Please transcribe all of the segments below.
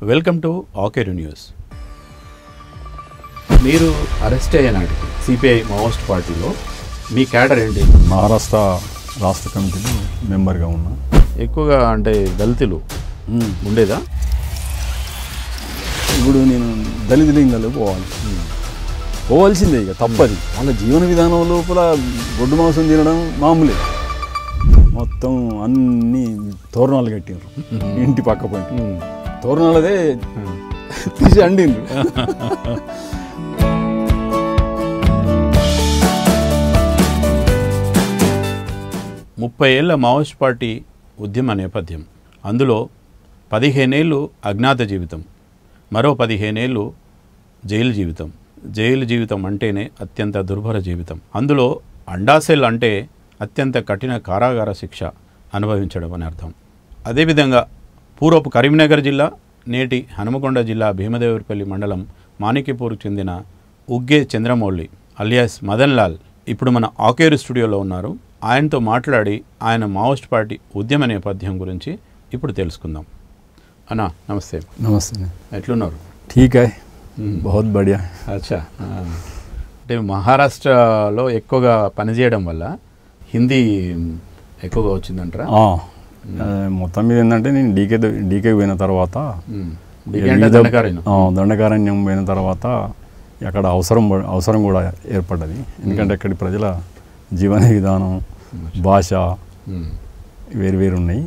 Welcome to Akeru news. మీరు arrest అయ్యేనాటికి CPI Maoist పార్టీలో మీ cadre ఏంటి? మహారాష్ట్ర రాష్ట్ర కమిటీలో మెంబర్గా ఉన్నా. ఎక్కువగా అంటే దళితులు ఉండేదా? ఇప్పుడు నేను దళితుల ఇళ్ళలో పోవాల్సిందే, ఇక తప్పది. వాళ్ళ జీవన విధానం లోపల గొడ్డు మాంసం తినడం మామూలే. మొత్తం అన్ని తోరణాలు కట్టిండ్రు ఇంటి పక్క పంటి తోరణాలదే తీసి అండిండ్రు. 30 ఏళ్ల మావోయిస్ట్ పార్టీ ఉద్యమ నేపథ్యం, అందులో 15 ఏళ్ళు అజ్ఞాత జీవితం, మరో 15 ఏళ్ళు జైలు జీవితం. జైలు జీవితం అంటేనే అత్యంత దుర్భర జీవితం. అందులో అండాసెల్ అంటే అత్యంత కఠిన కారాగార శిక్ష అనుభవించడం అని అర్థం. అదేవిధంగా పూర్వపు కరీంనగర్ జిల్లా, నేటి హనుమకొండ జిల్లా భీమదేవరపల్లి మండలం మాణిక్యపూర్కు చెందిన ఉగ్గే చంద్రమౌళి అలియాస్ మదన్ లాల్ ఇప్పుడు మన ఆకేరు స్టూడియోలో ఉన్నారు. ఆయనతో మాట్లాడి ఆయన మావోయిస్ట్ పార్టీ ఉద్యమ నేపథ్యం గురించి ఇప్పుడు తెలుసుకుందాం. అన్నా నమస్తే. నమస్తే. ఎట్లున్నారు? ఠీక్ హై, బహుత్ బడియా. అచ్చా, అంటే మహారాష్ట్రలో ఎక్కువగా పనిచేయడం వల్ల హిందీ ఎక్కువగా వచ్చిందంటారా? మొత్తం మీద ఏంటంటే నేను డీకే పోయిన తర్వాత దండకారణ్యం పోయిన తర్వాత అక్కడ అవసరం కూడా ఏర్పడ్డది. ఎందుకంటే అక్కడి ప్రజల జీవన విధానం, భాష వేరు ఉన్నాయి.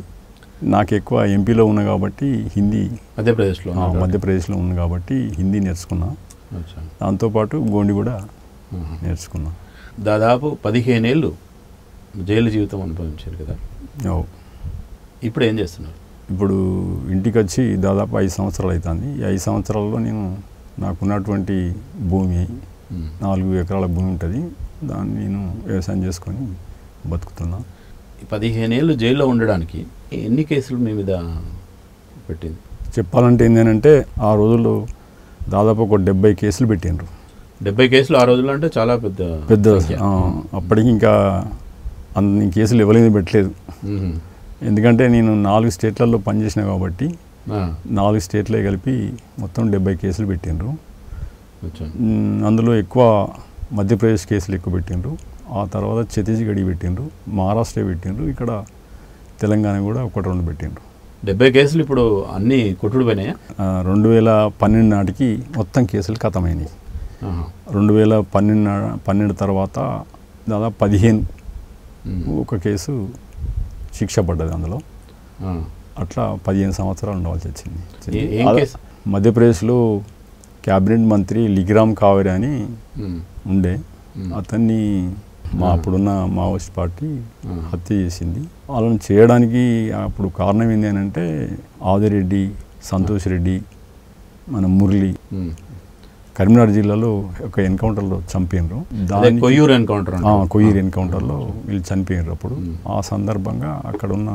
నాకు ఎక్కువ ఎంపీలో ఉన్నా కాబట్టి హిందీ, మధ్యప్రదేశ్లో ఉంది కాబట్టి హిందీ నేర్చుకున్నా. దాంతోపాటు గోండి కూడా నేర్చుకున్నా. దాదాపు 15 ఏళ్ళు జైలు జీవితం అనుభవించారు కదా. ఇప్పుడు ఏం చేస్తున్నారు? ఇప్పుడు ఇంటికి వచ్చి దాదాపు 5 సంవత్సరాలు అవుతుంది. ఈ 5 సంవత్సరాల్లో నేను నాకున్నటువంటి భూమి 4 ఎకరాల భూమి ఉంటుంది, దాన్ని నేను వ్యవసాయం చేసుకొని బతుకుతున్నా. 15 ఏళ్ళు జైల్లో ఉండడానికి ఎన్ని కేసులు మీ మీద పెట్టింది? చెప్పాలంటే ఏంటంటే ఆ రోజుల్లో దాదాపు ఒక 70 కేసులు పెట్టిండ్రు. 70 కేసులు ఆ రోజుల్లో అంటే చాలా పెద్ద. అప్పటికి ఇంకా అన్ని కేసులు ఎవరైనా పెట్టలేదు. ఎందుకంటే నేను 4 స్టేట్లలో పనిచేసిన కాబట్టి 4 స్టేట్లే కలిపి మొత్తం 70 కేసులు పెట్టిండ్రు. అందులో ఎక్కువ మధ్యప్రదేశ్ కేసులు ఎక్కువ పెట్టిండ్రు. ఆ తర్వాత ఛత్తీస్గఢ్ పెట్టిండ్రు, మహారాష్ట్ర పెట్టిండ్రు, ఇక్కడ తెలంగాణ కూడా 1-2 పెట్టిండ్రు. 70 కేసులు ఇప్పుడు అన్నీ కొట్టుడు పోయినాయా? 2012 నాటికి మొత్తం కేసులు ఖతమైనాయి. 2012 తర్వాత దాదాపు 15 ఒక కేసు శిక్ష పడ్డది. అందులో అట్లా 15 సంవత్సరాలు ఉండవలసి వచ్చింది. మధ్యప్రదేశ్లో క్యాబినెట్ మంత్రి లిగ్రామ్ కావేరి అని ఉండే, అతన్ని అప్పుడున్న మావోయిస్ట్ పార్టీ హత్య చేసింది. వాళ్ళని చేయడానికి అప్పుడు కారణం ఏంటి అని అంటే ఆదిరెడ్డి, సంతోష్ రెడ్డి, మన మురళి కరీంనగర్ జిల్లాలో ఒక ఎన్కౌంటర్లో చంపినారు. కొయ్యూరు ఎన్కౌంటర్లో వీళ్ళు చనిపోయినారు. అప్పుడు ఆ సందర్భంగా అక్కడ ఉన్న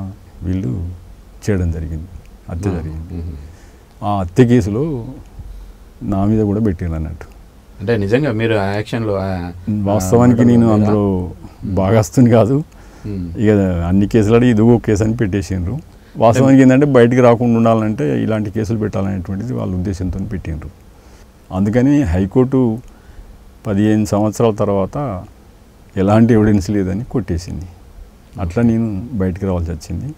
వీళ్ళు చేయడం జరిగింది, హత్య జరిగింది. ఆ హత్య కేసులో నా మీద కూడా పెట్టినారు అన్నట్టు. అంటే నిజంగా మీరు యాక్షన్లో వాస్తవానికి నేను అందులో భాగస్తుని కాదు. ఇక అన్ని కేసులు ఇదిగో కేసు అని పెట్టేసిండ్రు. వాస్తవానికి ఏంటంటే బయటికి రాకుండా ఉండాలంటే ఇలాంటి కేసులు పెట్టాలనేటువంటిది వాళ్ళ ఉద్దేశంతో పెట్టిండ్రు. అందుకని హైకోర్టు 15 సంవత్సరాల తర్వాత ఎలాంటి ఎవిడెన్స్ లేదని కొట్టేసింది. అట్లా నేను బయటికి రావాల్సి వచ్చింది.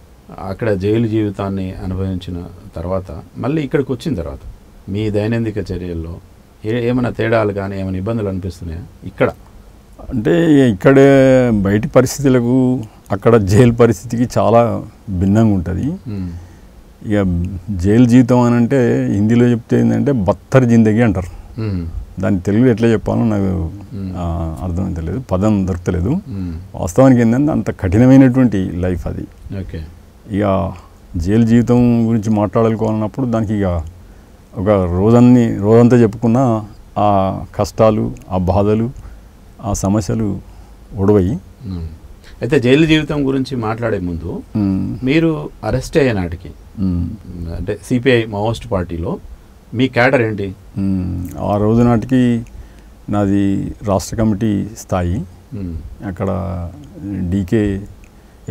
అక్కడ జైలు జీవితాన్ని అనుభవించిన తర్వాత మళ్ళీ ఇక్కడికి వచ్చిన తర్వాత మీ దైనందిక చర్యల్లో ఏమైనా తేడాలు కానీ ఏమైనా ఇబ్బందులు అనిపిస్తున్నాయా? ఇక్కడ అంటే ఇక్కడే బయటి పరిస్థితులకు అక్కడ జైలు పరిస్థితికి చాలా భిన్నంగా ఉంటుంది. ఇక జైలు జీవితం అని అంటే హిందీలో చెప్తే ఏంటంటే బత్తర్ జిందగీ అంటారు. దాన్ని తెలుగులో ఎట్లా చెప్పాలో నాకు అర్థమైతలేదు, పదం దొరకలేదు. వాస్తవానికి ఏంటంటే అంత కఠినమైనటువంటి లైఫ్ అది. ఇక జైలు జీవితం గురించి మాట్లాడాలనుకున్నప్పుడు దానికి ఇక ఒక రోజంతా చెప్పుకున్న ఆ కష్టాలు, ఆ బాధలు, ఆ సమస్యలు ఒడవయి. అయితే జైలు జీవితం గురించి మాట్లాడే ముందు మీరు అరెస్ట్ అయ్యే నాటికి అంటే సిపిఐ మావోయిస్ట్ పార్టీలో మీ క్యాడర్ ఏంటి? ఆ రోజు నాటికి నాది రాష్ట్ర కమిటీ స్థాయి. అక్కడ డీకే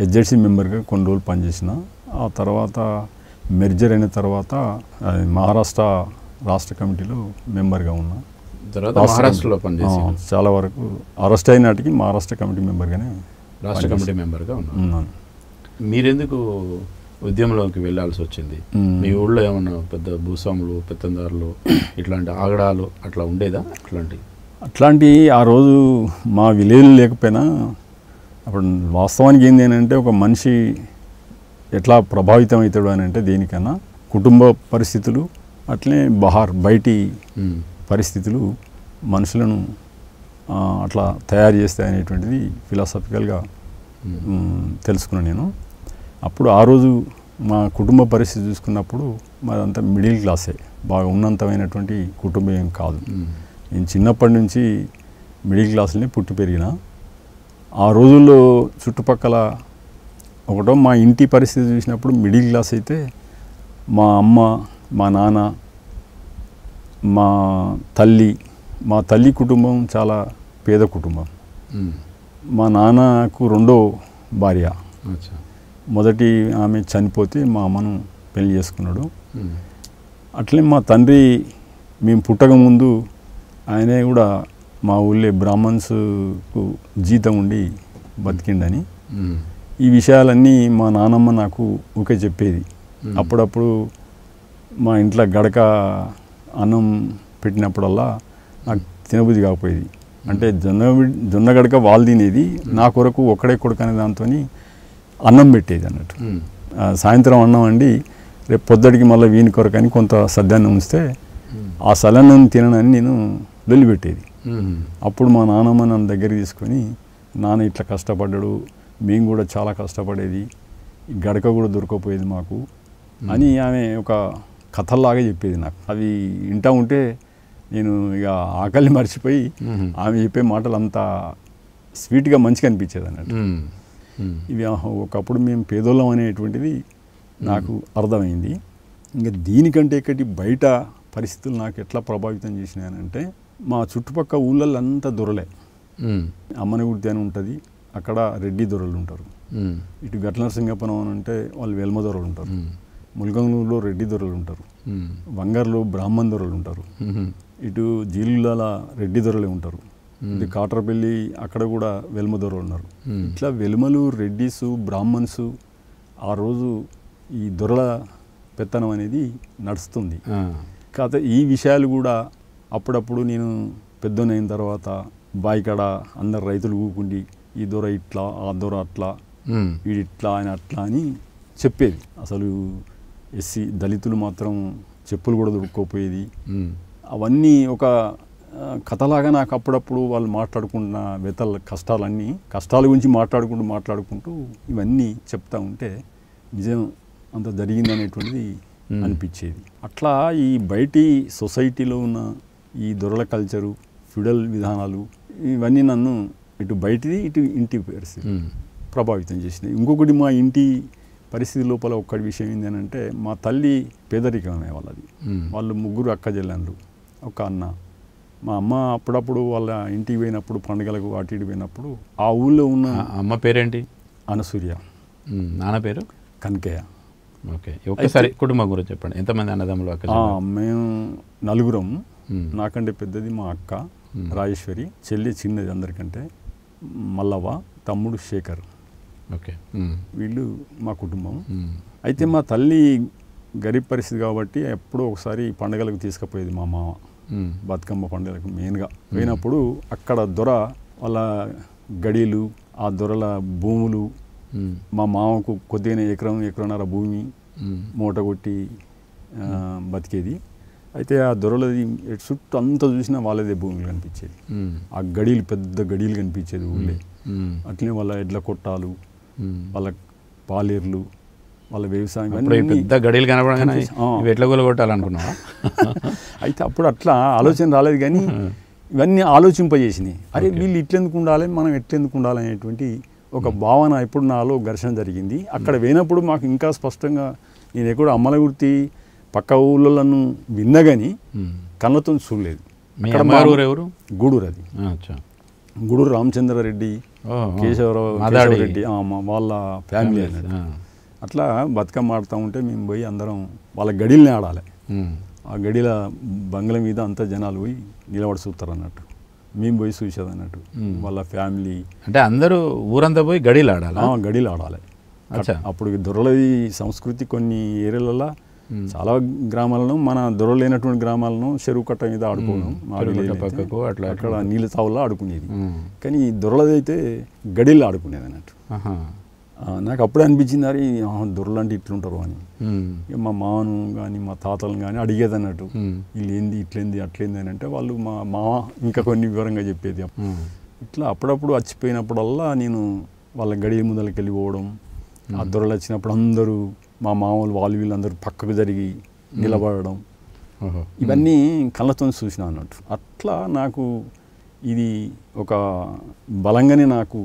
హెచ్జెడ్సీ మెంబర్గా కొన్ని రోజులు పనిచేసిన. ఆ తర్వాత మెర్జర్ అయిన తర్వాత మహారాష్ట్ర రాష్ట్ర కమిటీలో మెంబర్గా ఉన్నా. తర్వాత మహారాష్ట్రలో పనిచేసి చాలా వరకు అరెస్ట్ అయిన నాటికి మహారాష్ట్ర కమిటీ మెంబర్గానే రాష్ట్ర కమిటీ మెంబర్గా ఉన్నాను. మీరెందుకు ఉద్యమంలోకి వెళ్ళాల్సి వచ్చింది? మీ ఊళ్ళో ఏమన్నా పెద్ద భూస్వాములు పెత్తందారులు ఇట్లాంటి ఆగడాలు అట్లా ఉండేదా? అట్లాంటి ఆ రోజు మా విలేజ్ లేకపోయినా అప్పుడు వాస్తవానికి ఏంది అంటే ఒక మనిషి ఎట్లా ప్రభావితం అవుతాడు అని అంటే దేనికన్నా కుటుంబ పరిస్థితులు అట్లనే బయటి పరిస్థితులు మనుషులను అట్లా తయారు చేస్తాయి అనేటువంటిది ఫిలాసఫికల్గా తెలుసుకున్నాను నేను. అప్పుడు ఆ రోజు మా కుటుంబ పరిస్థితి చూసుకున్నప్పుడు మాదంతా మిడిల్ క్లాసే, బాగా ఉన్నతమైనటువంటి కుటుంబం ఏం కాదు. నేను చిన్నప్పటి నుంచి మిడిల్ క్లాస్లోనే పుట్టి పెరిగిన. ఆ రోజుల్లో చుట్టుపక్కల ఒకటో మా ఇంటి పరిస్థితి చూసినప్పుడు మిడిల్ క్లాస్ అయితే మా అమ్మ, మా నాన్న, మా తల్లి కుటుంబం చాలా పేద కుటుంబం. మా నాన్నకు రెండో భార్య, మొదటి ఆమె చనిపోతే మా అమ్మను పెళ్లి చేసుకున్నాడు. అట్లే మా తండ్రి మేము పుట్టక ముందు ఆయనే కూడా మా ఊళ్ళో బ్రాహ్మణ్స్కు జీతం ఉండి బతికిండని ఈ విషయాలన్నీ మా నానమ్మ నాకు ఊకే చెప్పేది. అప్పుడప్పుడు మా ఇంట్లో గడక అన్నం పెట్టినప్పుడల్లా నాకు తినబుద్ధి కాకపోయేది. అంటే జొన్న గడక వాళ్ళు తినేది, నా కొరకు ఒక్కడే కొడుకు అనే దాంతో అన్నం పెట్టేది అన్నట్టు. సాయంత్రం అన్నం వండి రేపు పొద్దుడికి మళ్ళీ వీని కొరకు అని కొంత సద్దాన్ని ఉంచితే ఆ సలన్నం తిననని నేను లొల్లిపెట్టేది. అప్పుడు మా నాన్నమ్మ నన్ను దగ్గరికి తీసుకొని, నాన్న ఇట్లా కష్టపడ్డాడు, మేము కూడా చాలా కష్టపడేది, గడక కూడా దొరకపోయేది మాకు అని ఆమె ఒక కథల్లాగా చెప్పేది నాకు. అవి వింటా ఉంటే నేను ఇక ఆకలి మర్చిపోయి ఆమె చెప్పే మాటలు అంతా స్వీట్గా మంచిగా అనిపించేది అన్నట్టు. ఇవి ఒకప్పుడు మేము పేదోళ్ళం అనేటువంటిది నాకు అర్థమైంది. ఇంకా దీనికంటే ఇక్కడి బయట పరిస్థితులు నాకు ఎట్లా ప్రభావితం చేసినాయనంటే, మా చుట్టుపక్కల ఊళ్ళల్లో అంతా దొరలే. అమ్మనగుర్తి అని ఉంటుంది, అక్కడ రెడ్డి దొరలు ఉంటారు. ఇటు గట్లనరసింగపురం అని అంటే వాళ్ళు వెల్మ దొరలు ఉంటారు. ముల్గంగూరులో రెడ్డి దొరలు ఉంటారు. వంగర్లో బ్రాహ్మణ్ దొరలు ఉంటారు. ఇటు జీలుల రెడ్డి దొరలే ఉంటారు. ఇది కాట్రపల్లి అక్కడ కూడా వెల్మ దొరలు ఉన్నారు. ఇట్లా వెల్మలు, రెడ్డిసు, బ్రాహ్మణ్సు ఆ రోజు ఈ దొరల పెత్తనం అనేది నడుస్తుంది. కాకపోతే ఈ విషయాలు కూడా అప్పుడప్పుడు నేను పెద్దనైన తర్వాత బాయికాడ అందరు రైతులు ఊకుండి ఈ దొర ఇట్లా, ఆ దొర అట్లా, వీడిట్లా ఆయన అట్లా అని చెప్పేది. అసలు ఎస్సీ దళితులు మాత్రం చెప్పులు కూడా దొరుక్కోపోయేది. అవన్నీ ఒక కథలాగా నాకు అప్పుడప్పుడు వాళ్ళు మాట్లాడుకున్న వెతల కష్టాల గురించి మాట్లాడుకుంటూ ఇవన్నీ చెప్తా ఉంటే నిజం అంత జరిగిందనేటువంటిది అనిపించేది. అట్లా ఈ బయటి సొసైటీలో ఉన్న ఈ దొరల కల్చరు, ఫ్యూడల్ విధానాలు ఇవన్నీ నన్ను ఇటు బయటిది ఇటు ఇంటి పరిస్థితి ప్రభావితం చేసినాయి. ఇంకొకటి మా ఇంటి పరిస్థితి లోపల ఒక్కటి విషయం ఏంటంటే, మా తల్లి పేదరికమే వాళ్ళది. వాళ్ళు ముగ్గురు అక్క చెల్లెళ్ళు, ఒక అన్న. మా అమ్మ అప్పుడప్పుడు వాళ్ళ ఇంటికి పోయినప్పుడు, పండుగలకు అటు ఇటు పోయినప్పుడు ఆ ఊళ్ళో ఉన్న అమ్మ పేరేంటి? అనసూయ. నాన్న పేరు? కనకయ్య. ఓకే, ఒకసారి కుటుంబం గురించి చెప్పండి. ఎంతమంది అన్నదమ్ములు, అక్క? మేము నలుగురం. నాకంటే పెద్దది మా అక్క రాజేశ్వరి, చెల్లి చిన్నది అందరికంటే మల్లవ్వ, తమ్ముడు శేఖర్. ఓకే, వీళ్ళు మా కుటుంబం. అయితే మా తల్లి గరీబ్ పరిస్థితి కాబట్టి ఎప్పుడో ఒకసారి పండుగలకు తీసుకుపోయేది మా మామ, బతుకమ్మ పండుగలకు మెయిన్గా పోయినప్పుడు అక్కడ దొర వాళ్ళ గడీలు, ఆ దొరల భూములు, మా మామకు కొద్దిగానే ఎకరన్నర భూమి మూట కొట్టి బతికేది. అయితే ఆ దొరలది చుట్టూ అంతా చూసినా వాళ్ళదే భూములు కనిపించేది. ఆ గడీలు పెద్ద గడీలు కనిపించేది ఊళ్ళే. అట్లనే వాళ్ళ ఎడ్ల కొట్టాలు, వాళ్ళ పాలేర్లు, వాళ్ళ వ్యవసాయం పెద్ద గడీలు కనపడగానే ఎట్లా కొట్టాలనుకున్నా. అయితే అప్పుడు అట్లా ఆలోచన రాలేదు, కానీ ఇవన్నీ ఆలోచింపజేసినాయి. అరే వీళ్ళు ఇట్లెందుకు ఉండాలి, మనం ఎట్లెందుకు ఉండాలి అనేటువంటి ఒక భావన ఇప్పుడు నాలో ఘర్షణ జరిగింది. అక్కడ పోయినప్పుడు మాకు ఇంకా స్పష్టంగా, నేను ఎక్కడ అమ్మలగుర్తి పక్క ఊళ్ళను విన్నా కానీ కళ్ళతో చూడలేదు. ఎవరు? గూడూరు. అది గూడూరు రామచంద్రారెడ్డి, కేశవరావు రెడ్డి వాళ్ళ ఫ్యామిలీ అన్నది. అట్లా బతుకమ్మ ఆడుతూ ఉంటే మేము పోయి అందరం వాళ్ళ గడిల్ని ఆడాలి. ఆ గడిల బంగ్ల మీద అంతా జనాలు పోయి నిలబడి చూస్తారు అన్నట్టు, మేము పోయి చూసేది అన్నట్టు. వాళ్ళ ఫ్యామిలీ అంటే అందరూ ఊరంతా పోయి గడిలు ఆడాలి. గడిలు ఆడాలి. అప్పుడు దొరలది సంస్కృతి కొన్ని ఏరియాలలో చాలా గ్రామాలను, మన దొరలు లేనటువంటి గ్రామాలను చెరువు కట్ట మీద ఆడుకోవడం, పక్కకు అట్లా అక్కడ నీళ్ళ తావుల్లో ఆడుకునేది. కానీ దొరలది అయితే గడిలు ఆడుకునేది అన్నట్టు. నాకు అప్పుడే అనిపించింది, అరే దొరలు అంటే ఇట్లుంటారు అని. మా మామను కానీ మా తాతలను కానీ అడిగేది అన్నట్టు, వీళ్ళు ఏంది ఇట్లేంది అట్లేంది అని. అంటే వాళ్ళు మా మామ ఇంకా కొన్ని వివరంగా చెప్పేది. ఇట్లా అప్పుడప్పుడు వచ్చిపోయినప్పుడల్లా నేను వాళ్ళ గడి ముందరికి వెళ్ళిపోవడం, ఆ దొరలు వచ్చినప్పుడు అందరూ మా మామూలు వాళ్ళు వీళ్ళందరూ పక్కకు జరిగి నిలబడడం, ఇవన్నీ కళ్ళతో చూసినా అన్నట్టు. అట్లా నాకు ఇది ఒక బలంగానే నాకు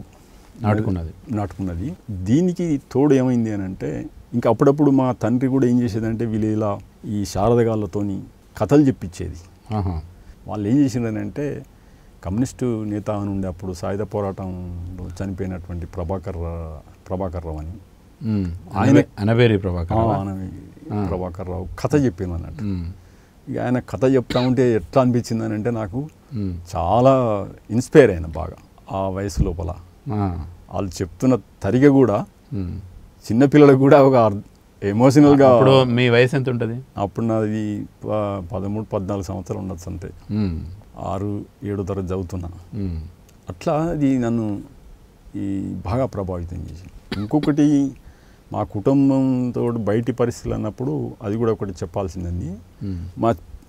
నాటుకున్నది. దీనికి తోడు ఏమైంది అని అంటే, ఇంకా అప్పుడప్పుడు మా తండ్రి కూడా ఏం చేసేదంటే, వీళ్ళు ఇలా ఈ శారదగాళ్ళతోని కథలు చెప్పించేది. వాళ్ళు ఏం చేసిందని అంటే, కమ్యూనిస్టు నేత అని ఉండే అప్పుడు సాయుధ పోరాటంలో చనిపోయినటువంటి ప్రభాకర్ రావు అని, అనవేరి ప్రభాకర్ రావు కథ చెప్పాను అన్నట్టు. ఇక ఆయన కథ చెప్తా ఉంటే ఎట్లా అనిపించింది అని అంటే, నాకు చాలా ఇన్స్పైర్ అయినా బాగా ఆ వయసు లోపల. వాళ్ళు చెప్తున్న తరిగ కూడా చిన్నపిల్లలకు కూడా ఒక ఎమోషనల్గా. అప్పుడు మీ వయసు ఎంత ఉంటుంది? అప్పుడు నాది 13-14 సంవత్సరాలు ఉండొచ్చు అంతే. 6-7 తరగతి చదువుతున్నా. అట్లా అది నన్ను బాగా ప్రభావితం చేసింది. ఇంకొకటి, మా కుటుంబంతో బయటి పరిస్థితులు అన్నప్పుడు అది కూడా ఒకటి చెప్పాల్సిందండి.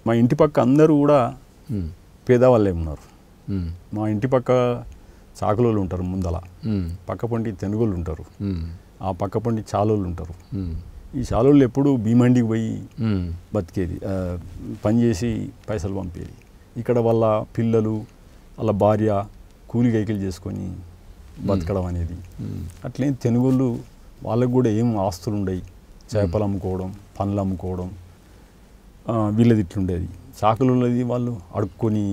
మా ఇంటి పక్క అందరూ కూడా పేదవాళ్ళే ఉన్నారు. మా ఇంటి పక్క చాకులోళ్ళు ఉంటారు ముందల, పక్క పంటి తెనుగోళ్ళు ఉంటారు, ఆ పక్క పంటి చాలోళ్ళు ఉంటారు. ఈ చాలోళ్ళు ఎప్పుడు భీమండికి పోయి బతికేది, పనిచేసి పైసలు పంపేది. ఇక్కడ వాళ్ళ పిల్లలు వాళ్ళ భార్య కూలి కైకిలు చేసుకొని బతకడం అనేది. అట్లే తెనుగోళ్ళు వాళ్ళకు కూడా ఏం ఆస్తులు ఉండయి, చేపలు అమ్ముకోవడం, పండ్లు అమ్ముకోవడం, వీళ్ళది ఇట్లుండేది. చాకులున్నది వాళ్ళు అడుక్కొని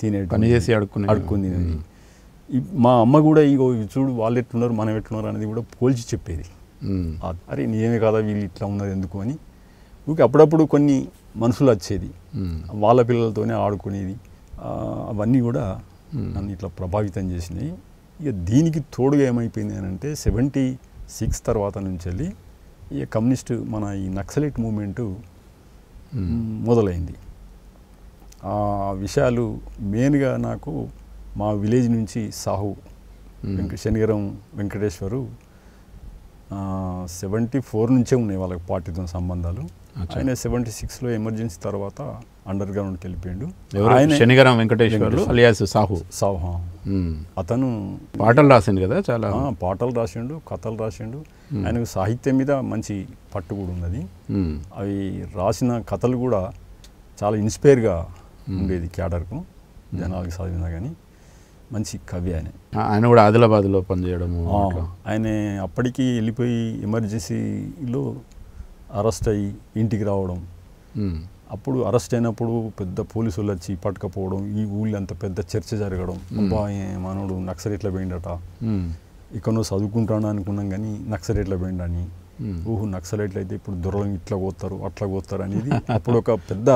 తినేది, పని చేసి అడుక్కొని తినేది. మా అమ్మ కూడా ఇగో చూడు వాళ్ళు ఎట్లున్నారు మనం ఎట్లున్నారు అనేది కూడా పోల్చి చెప్పేది. అరే నేనే కదా వీళ్ళు ఇట్లా ఉన్నారు ఎందుకు అని. ఊరికి అప్పుడప్పుడు కొన్ని మనుషులు వచ్చేది, వాళ్ళ పిల్లలతోనే ఆడుకునేది. అవన్నీ కూడా నన్ను ఇట్లా ప్రభావితం చేసినాయి. ఇక దీనికి తోడుగా ఏమైపోయింది అని అంటే, 76 తర్వాత నుంచి వెళ్ళి ఇక కమ్యూనిస్టు మన ఈ నక్సలైట్ మూమెంటు మొదలైంది. ఆ విషయాలు మెయిన్గా నాకు మా విలేజ్ నుంచి సాహు శనిగరం వెంకటేశ్వరు 74 నుంచే ఉన్నాయి వాళ్ళకి పార్టీతో సంబంధాలు. ఆయన 76లో ఎమర్జెన్సీ తర్వాత అండర్ గ్రౌండ్కి వెళ్ళిపోయాడు. ఆయన శనిగరం వెంకటేశ్వర్లు అలియాస్ సాహు. అతను పాటలు రాసిండు కదా, చాలా పాటలు రాసిండు, కథలు రాసిండు. ఆయనకు సాహిత్యం మీద మంచి పట్టు కూడా ఉన్నది. అవి రాసిన కథలు కూడా చాలా ఇన్స్పైర్గా ఉండేది క్యాడర్కు, జనాలకు చదివినా కానీ. మంచి కవి ఆయన కూడా ఆదిలాబాద్లో పనిచేయడము. ఆయన అప్పటికి వెళ్ళిపోయి ఎమర్జెన్సీలో అరెస్ట్ అయ్యి ఇంటికి రావడం. అప్పుడు అరెస్ట్ అయినప్పుడు పెద్ద పోలీసులు వచ్చి పట్టుకపోవడం, ఈ ఊళ్ళో అంత పెద్ద చర్చ జరగడం. అబ్బా మనోడు నక్సలైట్ల పోయిండట, ఇక్కడ చదువుకుంటాను అనుకున్నాం కానీ నక్సలైట్ల పోయిండని. ఊహు నక్సలైట్లు అయితే ఇప్పుడు దొరలను ఇట్లా కోస్తారు అట్లా కోస్తారు అనేది అప్పుడు ఒక పెద్ద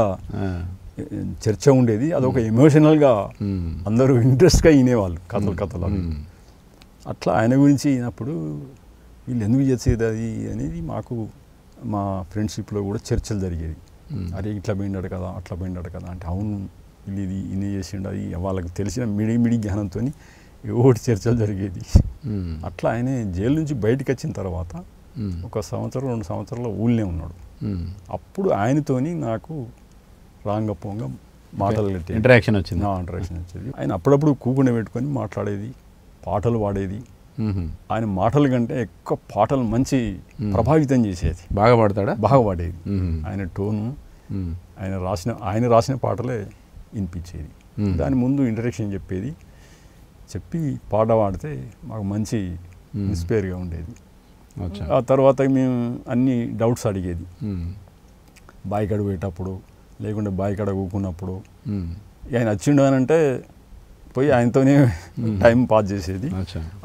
చర్చ ఉండేది. అదొక ఎమోషనల్గా అందరూ ఇంట్రెస్ట్గా వినేవాళ్ళు కథలు. అట్లా ఆయన గురించి అయినప్పుడు వీళ్ళు ఎందుకు చేసేది అది అనేది మాకు మా ఫ్రెండ్షిప్లో కూడా చర్చలు జరిగేది. అరే ఇట్లా పోయిండాడు కదా అట్లా పోయిండాడు కదా అంటే, అవును వీళ్ళు ఇది ఇన్ని చేసిండు అది వాళ్ళకి తెలిసిన మిడి జ్ఞానంతో ఒకటి చర్చలు జరిగేది. అట్లా ఆయన జైలు నుంచి బయటకు వచ్చిన తర్వాత 1 సంవత్సరం 2 సంవత్సరాల ఊళ్ళనే ఉన్నాడు. అప్పుడు ఆయనతోని నాకు రాంగపోంగా మాటలు ఇంటరాక్షన్ వచ్చింది. ఆయన అప్పుడప్పుడు కూకునే పెట్టుకొని మాట్లాడేది, పాటలు పాడేది. ఆయన మాటల కంటే ఎక్కువ పాటలు మంచి ప్రభావితం చేసేది. బాగా పాడతాడా? బాగా పాడేది. ఆయన టోను, ఆయన రాసిన పాటలే వినిపించేది. దాని ముందు ఇంటరాక్షన్ చెప్పి పాట పాడితే మాకు మంచి ఇన్స్పైర్గా ఉండేది. ఆ తర్వాత మేము అన్ని డౌట్స్ అడిగేది, బాయికాడ పోయేటప్పుడు లేకుంటే బాయికాడ కూకున్నప్పుడు. ఆయన వచ్చిండు అని అంటే పోయి ఆయనతోనే టైం పాస్ చేసేది.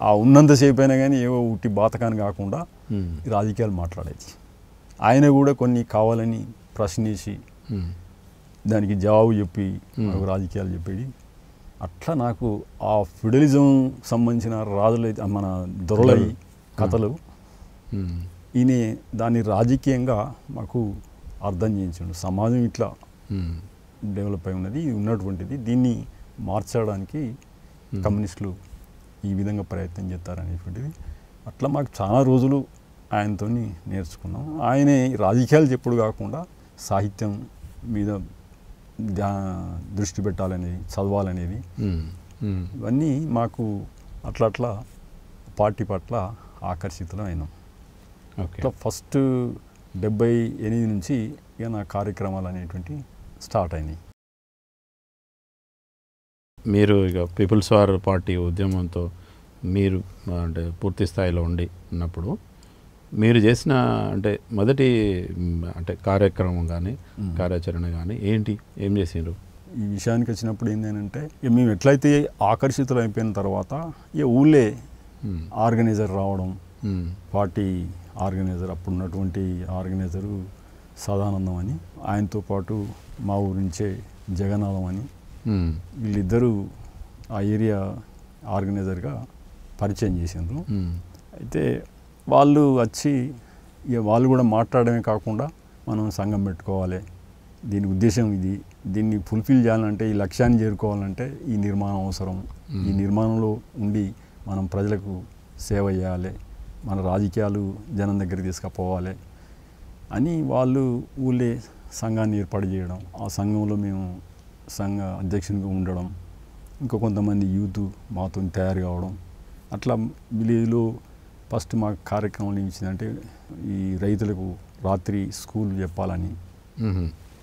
ఆ ఉన్నంతసేపు అయినా కానీ ఏవో ఉట్టి బాతకాన్ని కాకుండా రాజకీయాలు మాట్లాడేది. ఆయన కూడా కొన్ని కావాలని ప్రశ్నించి దానికి జవాబు చెప్పి నాకు రాజకీయాలు చెప్పేది. అట్లా నాకు ఆ ఫెడరలిజం సంబంధించిన రాజులైతే మన దొరలై కథలు ఈయన దాన్ని రాజకీయంగా మాకు అర్థం చేయించాడు. సమాజం ఇట్లా డెవలప్ అయి ఉన్నది, ఇది ఉన్నటువంటిది, దీన్ని మార్చడానికి కమ్యూనిస్టులు ఈ విధంగా ప్రయత్నం చేస్తారనేటువంటిది అట్లా మాకు చాలా రోజులు ఆయనతో నేర్చుకున్నాం. ఆయనే రాజకీయాలు చెప్పుడు కాకుండా సాహిత్యం మీద దృష్టి పెట్టాలనేది, చదవాలనేది, ఇవన్నీ మాకు అట్లా పార్టీ పట్ల ఆకర్షితులం అయినాం. అట్లా ఫస్ట్ 78 నుంచి ఇక నా కార్యక్రమాలు అనేటువంటి స్టార్ట్ అయినాయి. మీరు ఇక పీపుల్స్ వార్ పార్టీ ఉద్యమంతో మీరు అంటే పూర్తి స్థాయిలో ఉన్నప్పుడు మీరు చేసిన అంటే మొదటి అంటే కార్యక్రమం కానీ కార్యాచరణ కానీ ఏం చేసిండ్రు? ఈ విషయానికి వచ్చినప్పుడు ఏంటంటే మేము ఎట్లయితే ఆకర్షితులు అయిపోయిన తర్వాత ఇక ఊళ్ళే ఆర్గనైజర్ రావడం, పార్టీ ఆర్గనైజర్, అప్పుడు ఉన్నటువంటి ఆర్గనైజరు సదానందం అని, ఆయనతో పాటు మా ఊరి నుంచే జగన్నాథం అని, వీళ్ళిద్దరూ ఆ ఏరియా ఆర్గనైజర్గా పరిచయం చేసిండ్రు. అయితే వాళ్ళు వచ్చి ఇక వాళ్ళు కూడా మాట్లాడమే కాకుండా మనం సంఘం పెట్టుకోవాలి, దీని ఉద్దేశం ఇది, దీన్ని ఫుల్ఫిల్ చేయాలంటే, ఈ లక్ష్యాన్ని చేరుకోవాలంటే ఈ నిర్మాణం అవసరం, ఈ నిర్మాణంలో ఉండి మనం ప్రజలకు సేవ చేయాలి, మన రాజకీయాలు జనం దగ్గరికి తీసుకుపోవాలి అని వాళ్ళు ఊళ్ళే సంఘాన్ని ఏర్పాటు చేయడం, ఆ సంఘంలో మేము సంఘ అధ్యక్షునిగా ఉండడం, ఇంకా కొంతమంది యూత్ మాతో తయారు కావడం, అట్లా విలేజ్లో ఫస్ట్ మా కార్యక్రమం ఇచ్చిందంటే ఈ రైతులకు రాత్రి స్కూల్ చెప్పాలని,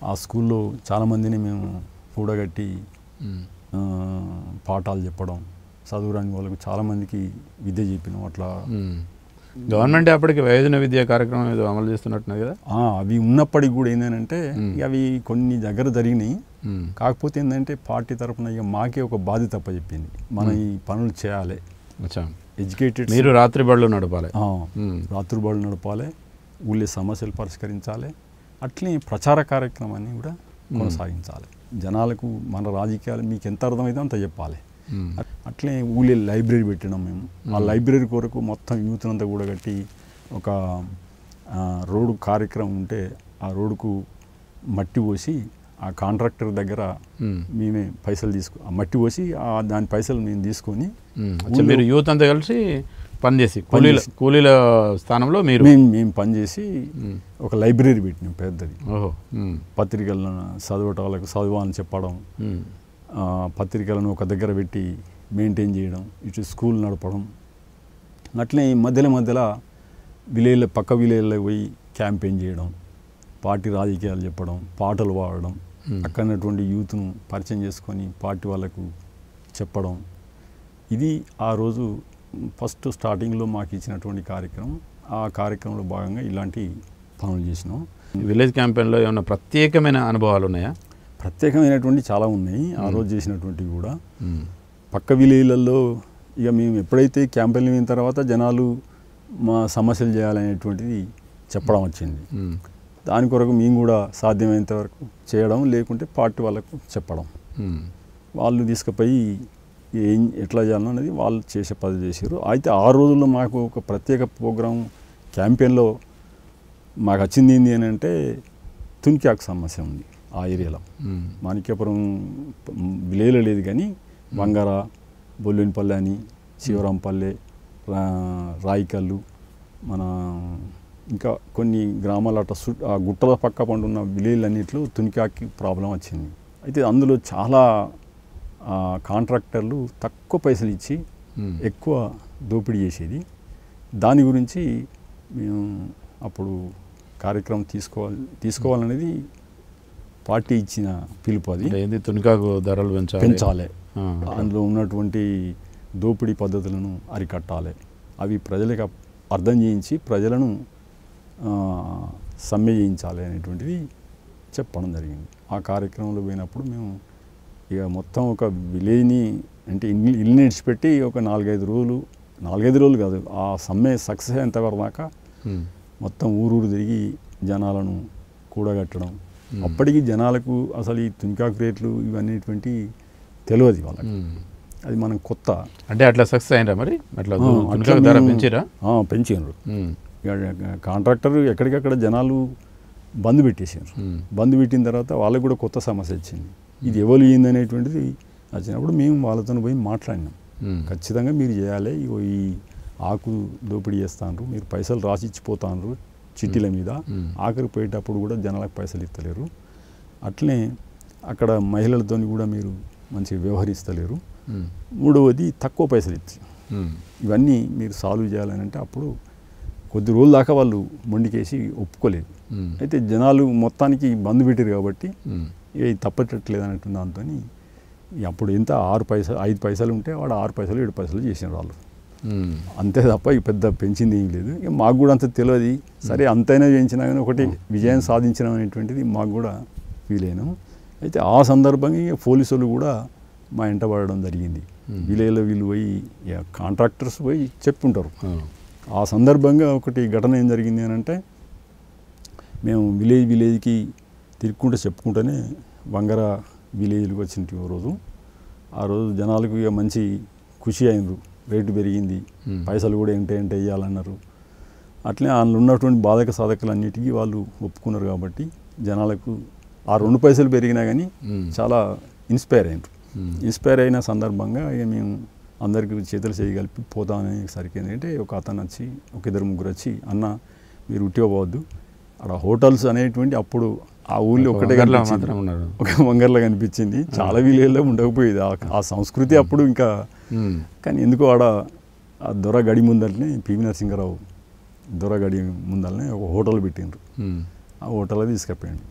ఆ స్కూల్లో చాలామందిని మేము కూడగట్టి పాఠాలు చెప్పడం, చదువురాని వాళ్ళకు చాలామందికి విద్య చెప్పినాం. అట్లా గవర్నమెంట్ అప్పటికి వయోజన విద్యా కార్యక్రమం ఏదో అమలు చేస్తున్నట్టున్నాయి కదా. అవి ఉన్నప్పటికి కూడా ఏంటంటే అవి కొన్ని దగ్గర జరిగినాయి. కాకపోతే ఏంటంటే పార్టీ తరఫున ఇక మాకే ఒక బాధ్యత చెప్పింది, మనం ఈ పనులు చేయాలి, ఎడ్యుకేటెడ్, మీరు రాత్రి బడులు నడపాలి, రాత్రి బడులు నడపాలి, ఊళ్ళే సమస్యలు పరిష్కరించాలి, అట్లే ప్రచార కార్యక్రమాన్ని కూడా కొనసాగించాలి, జనాలకు మన రాజకీయాలు మీకు ఎంత అర్థమైతే అంత చెప్పాలి. అట్లే ఊళ్ళే లైబ్రరీ పెట్టినాం మేము. ఆ లైబ్రరీ కొరకు మొత్తం యూత్ అంతా కూడా కట్టి ఒక రోడ్డు కార్యక్రమం ఉంటే ఆ రోడ్డుకు మట్టి పోసి ఆ కాంట్రాక్టర్ దగ్గర మేమే పైసలు ఆ మట్టి పోసి దాని పైసలు మేము తీసుకొని మీరు యూత్ అంతా కలిసి పనిచేసి కూలీల స్థానంలో మేము పనిచేసి ఒక లైబ్రరీ పెట్టినాం పెద్దది. పత్రికలను చదవటాలకు చదవాలని చెప్పడం, పత్రికలను ఒక దగ్గర పెట్టి మెయింటైన్ చేయడం, ఇటు స్కూల్ నడపడం, అట్లే మధ్యలో విలేజ్ల పక్క విలేజ్లకు పోయి క్యాంపెయిన్ చేయడం, పార్టీ రాజకీయాలు చెప్పడం, పాటలు పాడడం, అక్కడటువంటి యూత్ను పరిచయం చేసుకొని పార్టీ వాళ్ళకు చెప్పడం, ఇది ఆ రోజు ఫస్ట్ స్టార్టింగ్లో మాకు ఇచ్చినటువంటి కార్యక్రమం. ఆ కార్యక్రమంలో భాగంగా ఇలాంటి పనులు చేసినాం. విలేజ్ క్యాంపెయిన్లో ఏమైనా ప్రత్యేకమైన అనుభవాలు ఉన్నాయా? ప్రత్యేకమైనటువంటి చాలా ఉన్నాయి ఆ రోజు చేసినటువంటివి కూడా. పక్క విలేజ్లలో ఇక మేము ఎప్పుడైతే క్యాంపెయిన్ అయిన తర్వాత జనాలు మా సమస్యలు చేయాలనేటువంటిది చెప్పడం వచ్చింది. దాని కొరకు మేము కూడా సాధ్యమైనంత వరకు చేయడం, లేకుంటే పార్టీ వాళ్ళకు చెప్పడం, వాళ్ళు తీసుకుపోయి ఎట్లా చేయాలో అనేది వాళ్ళు చేసే పని చేశారు. అయితే ఆ రోజుల్లో మాకు ఒక ప్రత్యేక ప్రోగ్రాం క్యాంపెయిన్లో మాకు వచ్చింది ఏంటి అని అంటే తునికాకు సమస్య ఉంది ఆ ఏరియాలో. మాణిక్యపురం విలేజ్లో లేదు కానీ బంగార, బొల్లునిపల్లె అని, శివరాంపల్లె, రాయికల్లు, మన ఇంకా కొన్ని గ్రామాలు అట్లా ఆ గుట్టల పక్క పండున్న విలేజ్లన్నింటిలో తునికాకి ప్రాబ్లం వచ్చింది. అయితే అందులో చాలా కాంట్రాక్టర్లు తక్కువ పైసలు ఇచ్చి ఎక్కువ దోపిడీ చేసేది. దాని గురించి మేము అప్పుడు కార్యక్రమం తీసుకోవాలనేది పార్టీ ఇచ్చిన పిలుపు. అది తునికాకు ధరలు పెంచాలి, అందులో ఉన్నటువంటి దోపిడీ పద్ధతులను అరికట్టాలి, అవి ప్రజలకు అర్థం చేయించి ప్రజలను సమ్మె చేయించాలి అనేటువంటిది చెప్పడం జరిగింది. ఆ కార్యక్రమంలో పోయినప్పుడు మేము ఇక మొత్తం ఒక విలేజ్ని అంటే ఇల్లు నిడిచిపెట్టి ఒక 4-5 రోజులు కాదు, ఆ సమ్మె సక్సెస్ అయ్యేంతవరకు దాకా మొత్తం ఊరు తిరిగి జనాలను కూడగట్టడం. అప్పటికి జనాలకు అసలు ఈ తునికాకు రేట్లు ఇవన్నీటువంటి తెలియదు వాళ్ళకి, అది మనం కొత్త. అంటే అట్లా సక్సెస్ అయినరా మరి? అట్లా ధర పెంచిరా? పెంచారు. కాంట్రాక్టర్ ఎక్కడికక్కడ జనాలు బంద్ పెట్టేసారు. బంద్ పెట్టిన తర్వాత వాళ్ళకి కూడా కొత్త సమస్య వచ్చింది. ఇది ఎవరు అయింది అనేటువంటిది వచ్చినప్పుడు మేము వాళ్ళతో పోయి మాట్లాడినాం. ఖచ్చితంగా మీరు చేయాలి, ఈ ఆకు దోపిడీ చేస్తాను, మీరు పైసలు రాసి ఇచ్చిపోతాను చిట్టీల మీద, ఆఖరికి పోయేటప్పుడు కూడా జనాలకు పైసలు ఇస్తలేరు, అట్లనే అక్కడ మహిళలతో కూడా మీరు మంచిగా వ్యవహరిస్తలేరు, మూడవది తక్కువ పైసలు ఇచ్చి, ఇవన్నీ మీరు సాల్వ్ చేయాలని అంటే అప్పుడు కొద్ది రోజుల దాకా వాళ్ళు మొండికేసి ఒప్పుకోలేదు. అయితే జనాలు మొత్తానికి బంద్ పెట్టారు కాబట్టి ఇది తప్పట్లేదు అన్నట్టు దాంతో అప్పుడు ఎంత 6 పైసలు 5 పైసలు ఉంటే వాడు 6 పైసలు 7 పైసలు చేసిన వాళ్ళు, అంతే తప్ప ఇక పెద్ద పెంచింది ఏం లేదు. ఇక మాకు కూడా అంత తెలియదు, సరే అంతైనా చేయించినా కానీ ఒకటి విజయం సాధించడం అనేటువంటిది మాకు కూడా ఫీల్ అయినాం. అయితే ఆ సందర్భంగా ఇక పోలీసు వాళ్ళు కూడా మా వెంట పడడం జరిగింది. విలేజ్లో వీళ్ళు పోయి కాంట్రాక్టర్స్ పోయి చెప్పుంటారు. ఆ సందర్భంగా ఒకటి ఘటన ఏం జరిగింది అని అంటే, మేము విలేజ్కి తిరుక్కుంటూ చెప్పుకుంటూనే వంగర విలేజ్కి వచ్చిన రోజు, ఆ రోజు జనాలకు ఇక మంచి ఖుషి అయినరు, రేటు పెరిగింది, పైసలు కూడా ఏంటే వేయాలన్నారు. అట్లే అందులో ఉన్నటువంటి బాధక సాధకాలు అన్నిటికీ వాళ్ళు ఒప్పుకున్నారు కాబట్టి జనాలకు ఆ 2 పైసలు పెరిగినా కానీ చాలా ఇన్స్పైర్ అయినారు. ఇన్స్పైర్ అయిన సందర్భంగా ఇక మేము అందరికీ చేతులు చేయగలిపి పోతామనేసరికి ఏంటంటే ఒక అతను వచ్చి, ఒక 2-3 వచ్చి, అన్న మీరు ఉట్టిగా పోవద్దు, అక్కడ హోటల్స్ అనేటువంటి అప్పుడు ఆ ఊళ్ళో ఒకటే ఒక వంగర్లో కనిపించింది, చాలా విలేజ్లో ఉండకపోయేది ఆ సంస్కృతి అప్పుడు. ఇంకా కానీ ఎందుకో ఆడ ఆ దొర గడి ముందరనే పివి నరసింహారావు దొర గడి ముందరనే ఒక హోటల్ పెట్టిండ్రు. ఆ హోటల్లో తీసుకుపోయాడు.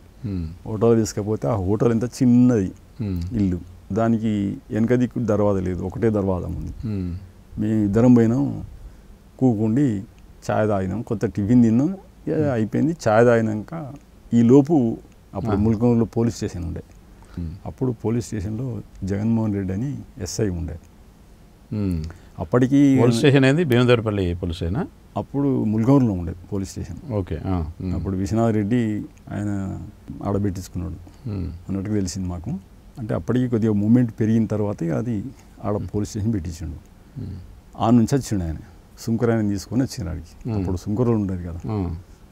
హోటల్ తీసుకపోతే ఆ హోటల్ ఎంత చిన్నది ఇల్లు, దానికి వెనక దిక్కు దర్వాజా లేదు, ఒకటే దర్వాజా ఉంది. మేము ఇద్దరం పోయినాం, కూకుండి ఛాయ్ తాగినాం, కొత్త టిఫిన్ తిన్నాం, అయిపోయింది. ఛాయ్ తాగినాక ఈ లోపు అప్పుడు ముల్కంలో పోలీస్ స్టేషన్ ఉండే, అప్పుడు పోలీస్ స్టేషన్లో జగన్మోహన్ రెడ్డి అని ఎస్ఐ ఉండే. అప్పటికి పోలీస్ స్టేషన్ ఏంది? భీమదేవరపల్లి పోలీస్ స్టేషన్ అప్పుడు ముల్కంలో ఉండే పోలీస్ స్టేషన్. ఓకే. అప్పుడు విశ్వనాథ్ రెడ్డి ఆయన ఆడబెట్టించుకున్నాడు అన్నట్టుగా తెలిసింది మాకు. అంటే అప్పటికి కొద్దిగా మూమెంట్ పెరిగిన తర్వాత అది ఆడ పోలీస్ స్టేషన్ పెట్టించాడు. ఆ నుంచి వచ్చిండు ఆయన, సుంకరాయన తీసుకొని వచ్చిండు ఆడికి. అప్పుడు సుంకరలు ఉండేది కదా,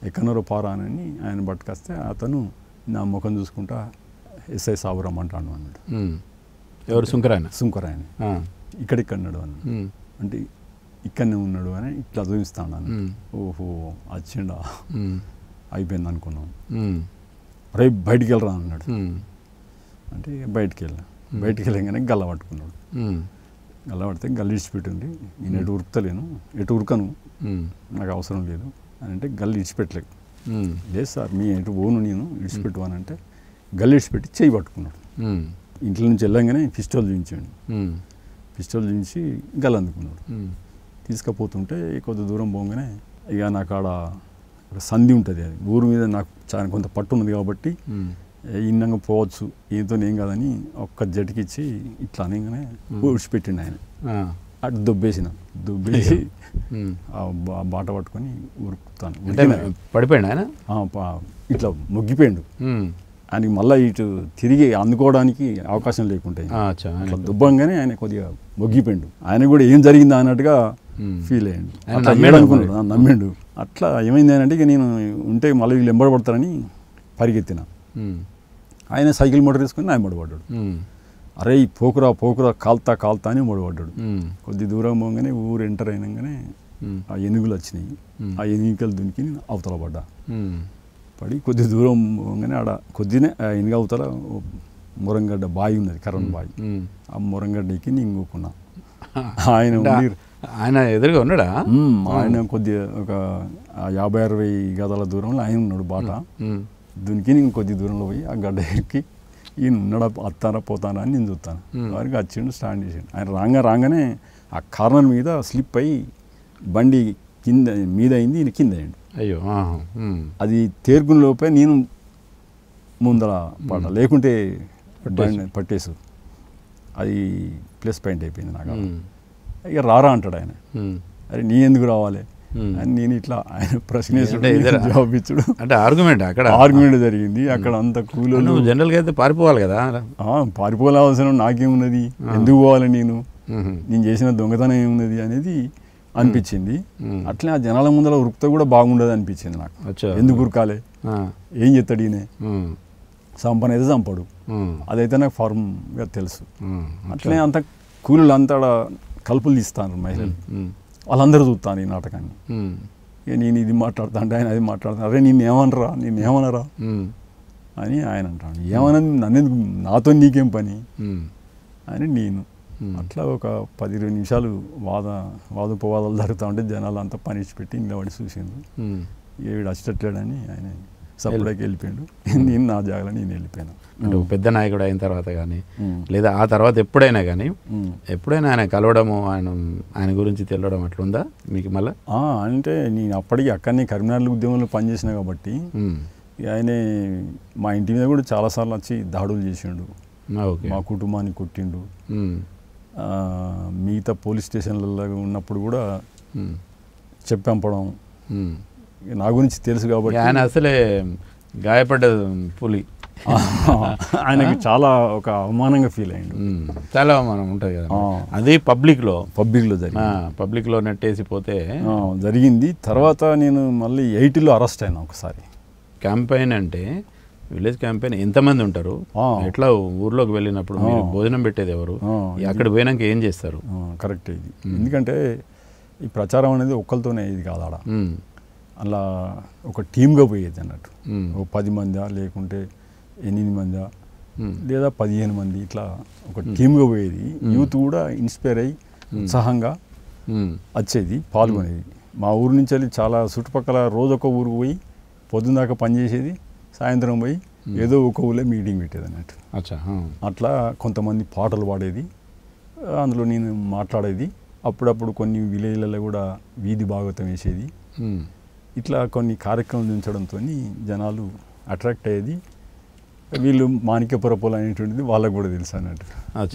ఎక్కడో పారానని ఆయన పట్టుకొస్తే అతను నా ముఖం చూసుకుంటా ఎస్ఐ సాబురామ్ అంటాను అన్నాడు. ఎవరు? సుంకరాయన. సుంకరాయన ఇక్కడిక్కన్నాడు అన్న, అంటే ఇక్కడనే ఉన్నాడు అని ఇట్లా చూపిస్తాను అన్న. ఓహో వచ్చిండా, అయిపోయింది అనుకున్నాం. రేపు బయటికి వెళ్ళరా అన్నాడు. అంటే బయటికి వెళ్ళగానే గల్ల పట్టుకున్నాడు. గల్ల పడితే గల్ల ఇడిచిపెట్టింది. నేను ఎటు ఉరుకుతలేను, ఎటు ఉరకను, నాకు అవసరం లేదు అని అంటే గల్లు ఇడిచిపెట్టలేదు. లేదు సార్ మీ ఎటు పోను నేను ఇడిచిపెట్టు అని అంటే గల్లు ఇడిచిపెట్టి చేయి పట్టుకున్నాడు. ఇంట్లో నుంచి వెళ్ళంగానే పిస్టోల్ చూపించాడు. పిస్టోల్ చూపించి గల్ల అందుకున్నాడు. తీసుకుపోతుంటే కొద్ది దూరం పోగానే ఇక నాకు ఆడ సంధి ఉంటుంది, అది ఊరు మీద నాకు చాలా కొంత పట్టు ఉన్నది కాబట్టి ఇన్నంగా పోవచ్చు, ఈతో ఏం కాదని ఒక్క జటికిచ్చి ఇట్లా అనగానే విడిచిపెట్టిండు ఆయన. అటు దుబ్బేసి ఆ బాట పట్టుకొని ఉరుకుతాను. పడిపోయాడు ఆయన, ఇట్లా మొగ్గిపోయాడు. ఆయనకి మళ్ళీ ఇటు తిరిగి అందుకోవడానికి అవకాశం లేకుంటే దుబ్బంగానే ఆయన కొద్దిగా మొగ్గిపోయాడు. ఆయన కూడా ఏం జరిగిందా అన్నట్టుగా ఫీల్ అయ్యాడు, అనుకున్నాడు, నమ్మాడు. అట్లా ఏమైంది అని అంటే ఇక నేను ఉంటే మళ్ళీ వీళ్ళు ఎంబడబడతారని పరిగెత్తిన. ఆయన సైకిల్ మోటార్ తీసుకొని ఆయన మడబడ్డాడు. అరే పోకురా కాల్తా అని మడబడ్డాడు. కొద్ది దూరం పోగానే ఊరు ఎంటర్ అయినాగానే ఆ ఎనుగులు వచ్చినాయి. ఆ ఎనుగులు దునికి అవతల పడ్డా. పడి కొద్ది దూరం పోగానే ఆడ కొద్దినే ఆ ఎనుగు అవతల మురంగడ్డ బావి ఉన్నది, కరెంట్ బావి. ఆ మురంగడ్డ ఎక్కి నేను ఇంకొకున్నా. ఆయన ఎదురుగా ఉన్నాడా? ఆయన కొద్దిగా ఒక 50-60 గదాల దూరంలో ఆయన ఉన్నాడు. బాట దునికి నేను కొద్ది దూరంలో పోయి ఆ గడ్డ ఎక్కి ఈయన ఉన్నాడా అత్తారా పోతానా అని నేను చూస్తాను. వారికి వచ్చిండు, స్టాండ్ చేసిండు. ఆయన రాగానే ఆ కార్నర్ మీద స్లిప్ అయ్యి బండి మీద అయింది, ఈయన కింద అయ్యిండు. అయ్యో, అది తేరుకుని లోపే నేను ముందర పడ్డా, లేకుంటే పట్టేసు అది ప్లస్ పాయింట్ అయిపోయింది నాకు. ఇక రారా అంటాడు ఆయన. అరే నీ ఎందుకు రావాలి, అని నేను ఇట్లా ఆయన ప్రశ్నించడం అంటే ఇద్దరు- జవాబు ఇచ్చుడు అంటే ఆర్గ్యుమెంట్ అక్కడ ఆర్గ్యుమెంట్ జరిగింది. అక్కడ అంత కూలీలు నువ్వు జనరల్గా అయితే పారిపోవాలి కదా. పారిపోలే అవసరం నాకేమున్నది, ఎందుకు పోవాలి నేను చేసిన దొంగతనం ఏమున్నది అనేది అనిపించింది. అట్లే ఆ జనాల ముందర ఉరుకుతా కూడా బాగుండదు అనిపించింది నాకు. అచ్చా. ఎందుకు ఉరకాలే, ఏం చెప్తాడు ఈయన, సంపన అయితే చంపడు, అదైతే నాకు ఫార్మ్గా తెలుసు. అట్లే అంత కూలీలు అంతా కలుపులు తీస్తాను మహిళలు, వాళ్ళందరూ చూస్తాను ఈ నాటకాన్ని. ఇక నేను ఇది మాట్లాడుతా అంటే ఆయన అది మాట్లాడుతాను, అరే నేనేమనరా అని ఆయన అంటాను. ఏమన్నది నన్నెందుకు, నాతో నీకేం పని అని నేను. అట్లా ఒక 10-20 నిమిషాలు వాదోపవాదాలు జరుగుతూ ఉంటే జనాలు అంతా పనిచ్చిపెట్టి నిలబడి చూసిండు. వీడు వచ్చేటట్లేడని ఆయన సపరేట్గా వెళ్ళిపోయాడు. నేను నా జాగాలో నేను వెళ్ళిపోయాను. అంటే ఒక పెద్ద నాయకుడు అయిన తర్వాత కానీ లేదా ఆ తర్వాత ఎప్పుడైనా కానీ ఎప్పుడైనా ఆయన కలవడము, ఆయన గురించి తెలియడం అట్లుందా మీకు మళ్ళీ? అంటే నేను అప్పటికి అక్కడనే కరీంనగర్ ఉద్యమంలో పనిచేసిన కాబట్టి ఆయన మా ఇంటి మీద కూడా చాలాసార్లు వచ్చి దాడులు చేసిండు, మా కుటుంబాన్ని కొట్టిండు. మిగతా పోలీస్ స్టేషన్లలో ఉన్నప్పుడు కూడా చెప్పంపడం నా గురించి తెలుసు కాబట్టి. ఆయన అసలే గాయపడ్డ పులి, ఆయనకి చాలా ఒక అవమానంగా ఫీల్ అయ్యిండు. చాలా అవమానం ఉంటుంది కదా, అది పబ్లిక్లో నెట్టేసి పోతే జరిగింది. తర్వాత నేను మళ్ళీ 80లో అరెస్ట్ అయినా ఒకసారి. క్యాంపెయిన్ అంటే విలేజ్ క్యాంపెయిన్ ఎంతమంది ఉంటారు, ఎట్లా ఊర్లోకి వెళ్ళినప్పుడు మీరు భోజనం పెట్టేది ఎవరు, అక్కడ పోయినాక ఏం చేస్తారు? కరెక్ట్ ఇది. ఎందుకంటే ఈ ప్రచారం అనేది ఒక్కరితోనే ఇది కాదు, ఆడ అలా ఒక టీమ్గా పోయేది అన్నట్టు. ఒక 10 మందా లేకుంటే 8 మందా లేదా 15 మంది ఇట్లా ఒక టీమ్గా పోయేది. యూత్ కూడా ఇన్స్పైర్ అయ్యి ఉత్సాహంగా వచ్చేది, పాల్గొనేది. మా ఊరు నుంచి వెళ్ళి చాలా చుట్టుపక్కల రోజు ఒక ఊరికి పోయి పొద్దున్న దాకా పనిచేసేది, సాయంత్రం పోయి ఏదో ఒక ఊళ్ళో మీటింగ్ పెట్టేది అన్నట్టు. అట్లా కొంతమంది పాటలు పాడేది, అందులో నేను మాట్లాడేది. అప్పుడప్పుడు కొన్ని విలేజ్లలో కూడా వీధి భాగవతం వేసేది. ఇట్లా కొన్ని కార్యక్రమాలు ఉంచడంతో జనాలు అట్రాక్ట్ అయ్యేది. వీళ్ళు మాణిక్యపురపులు అనేటువంటిది వాళ్ళకు కూడా తెలుసు అన్నట్టు.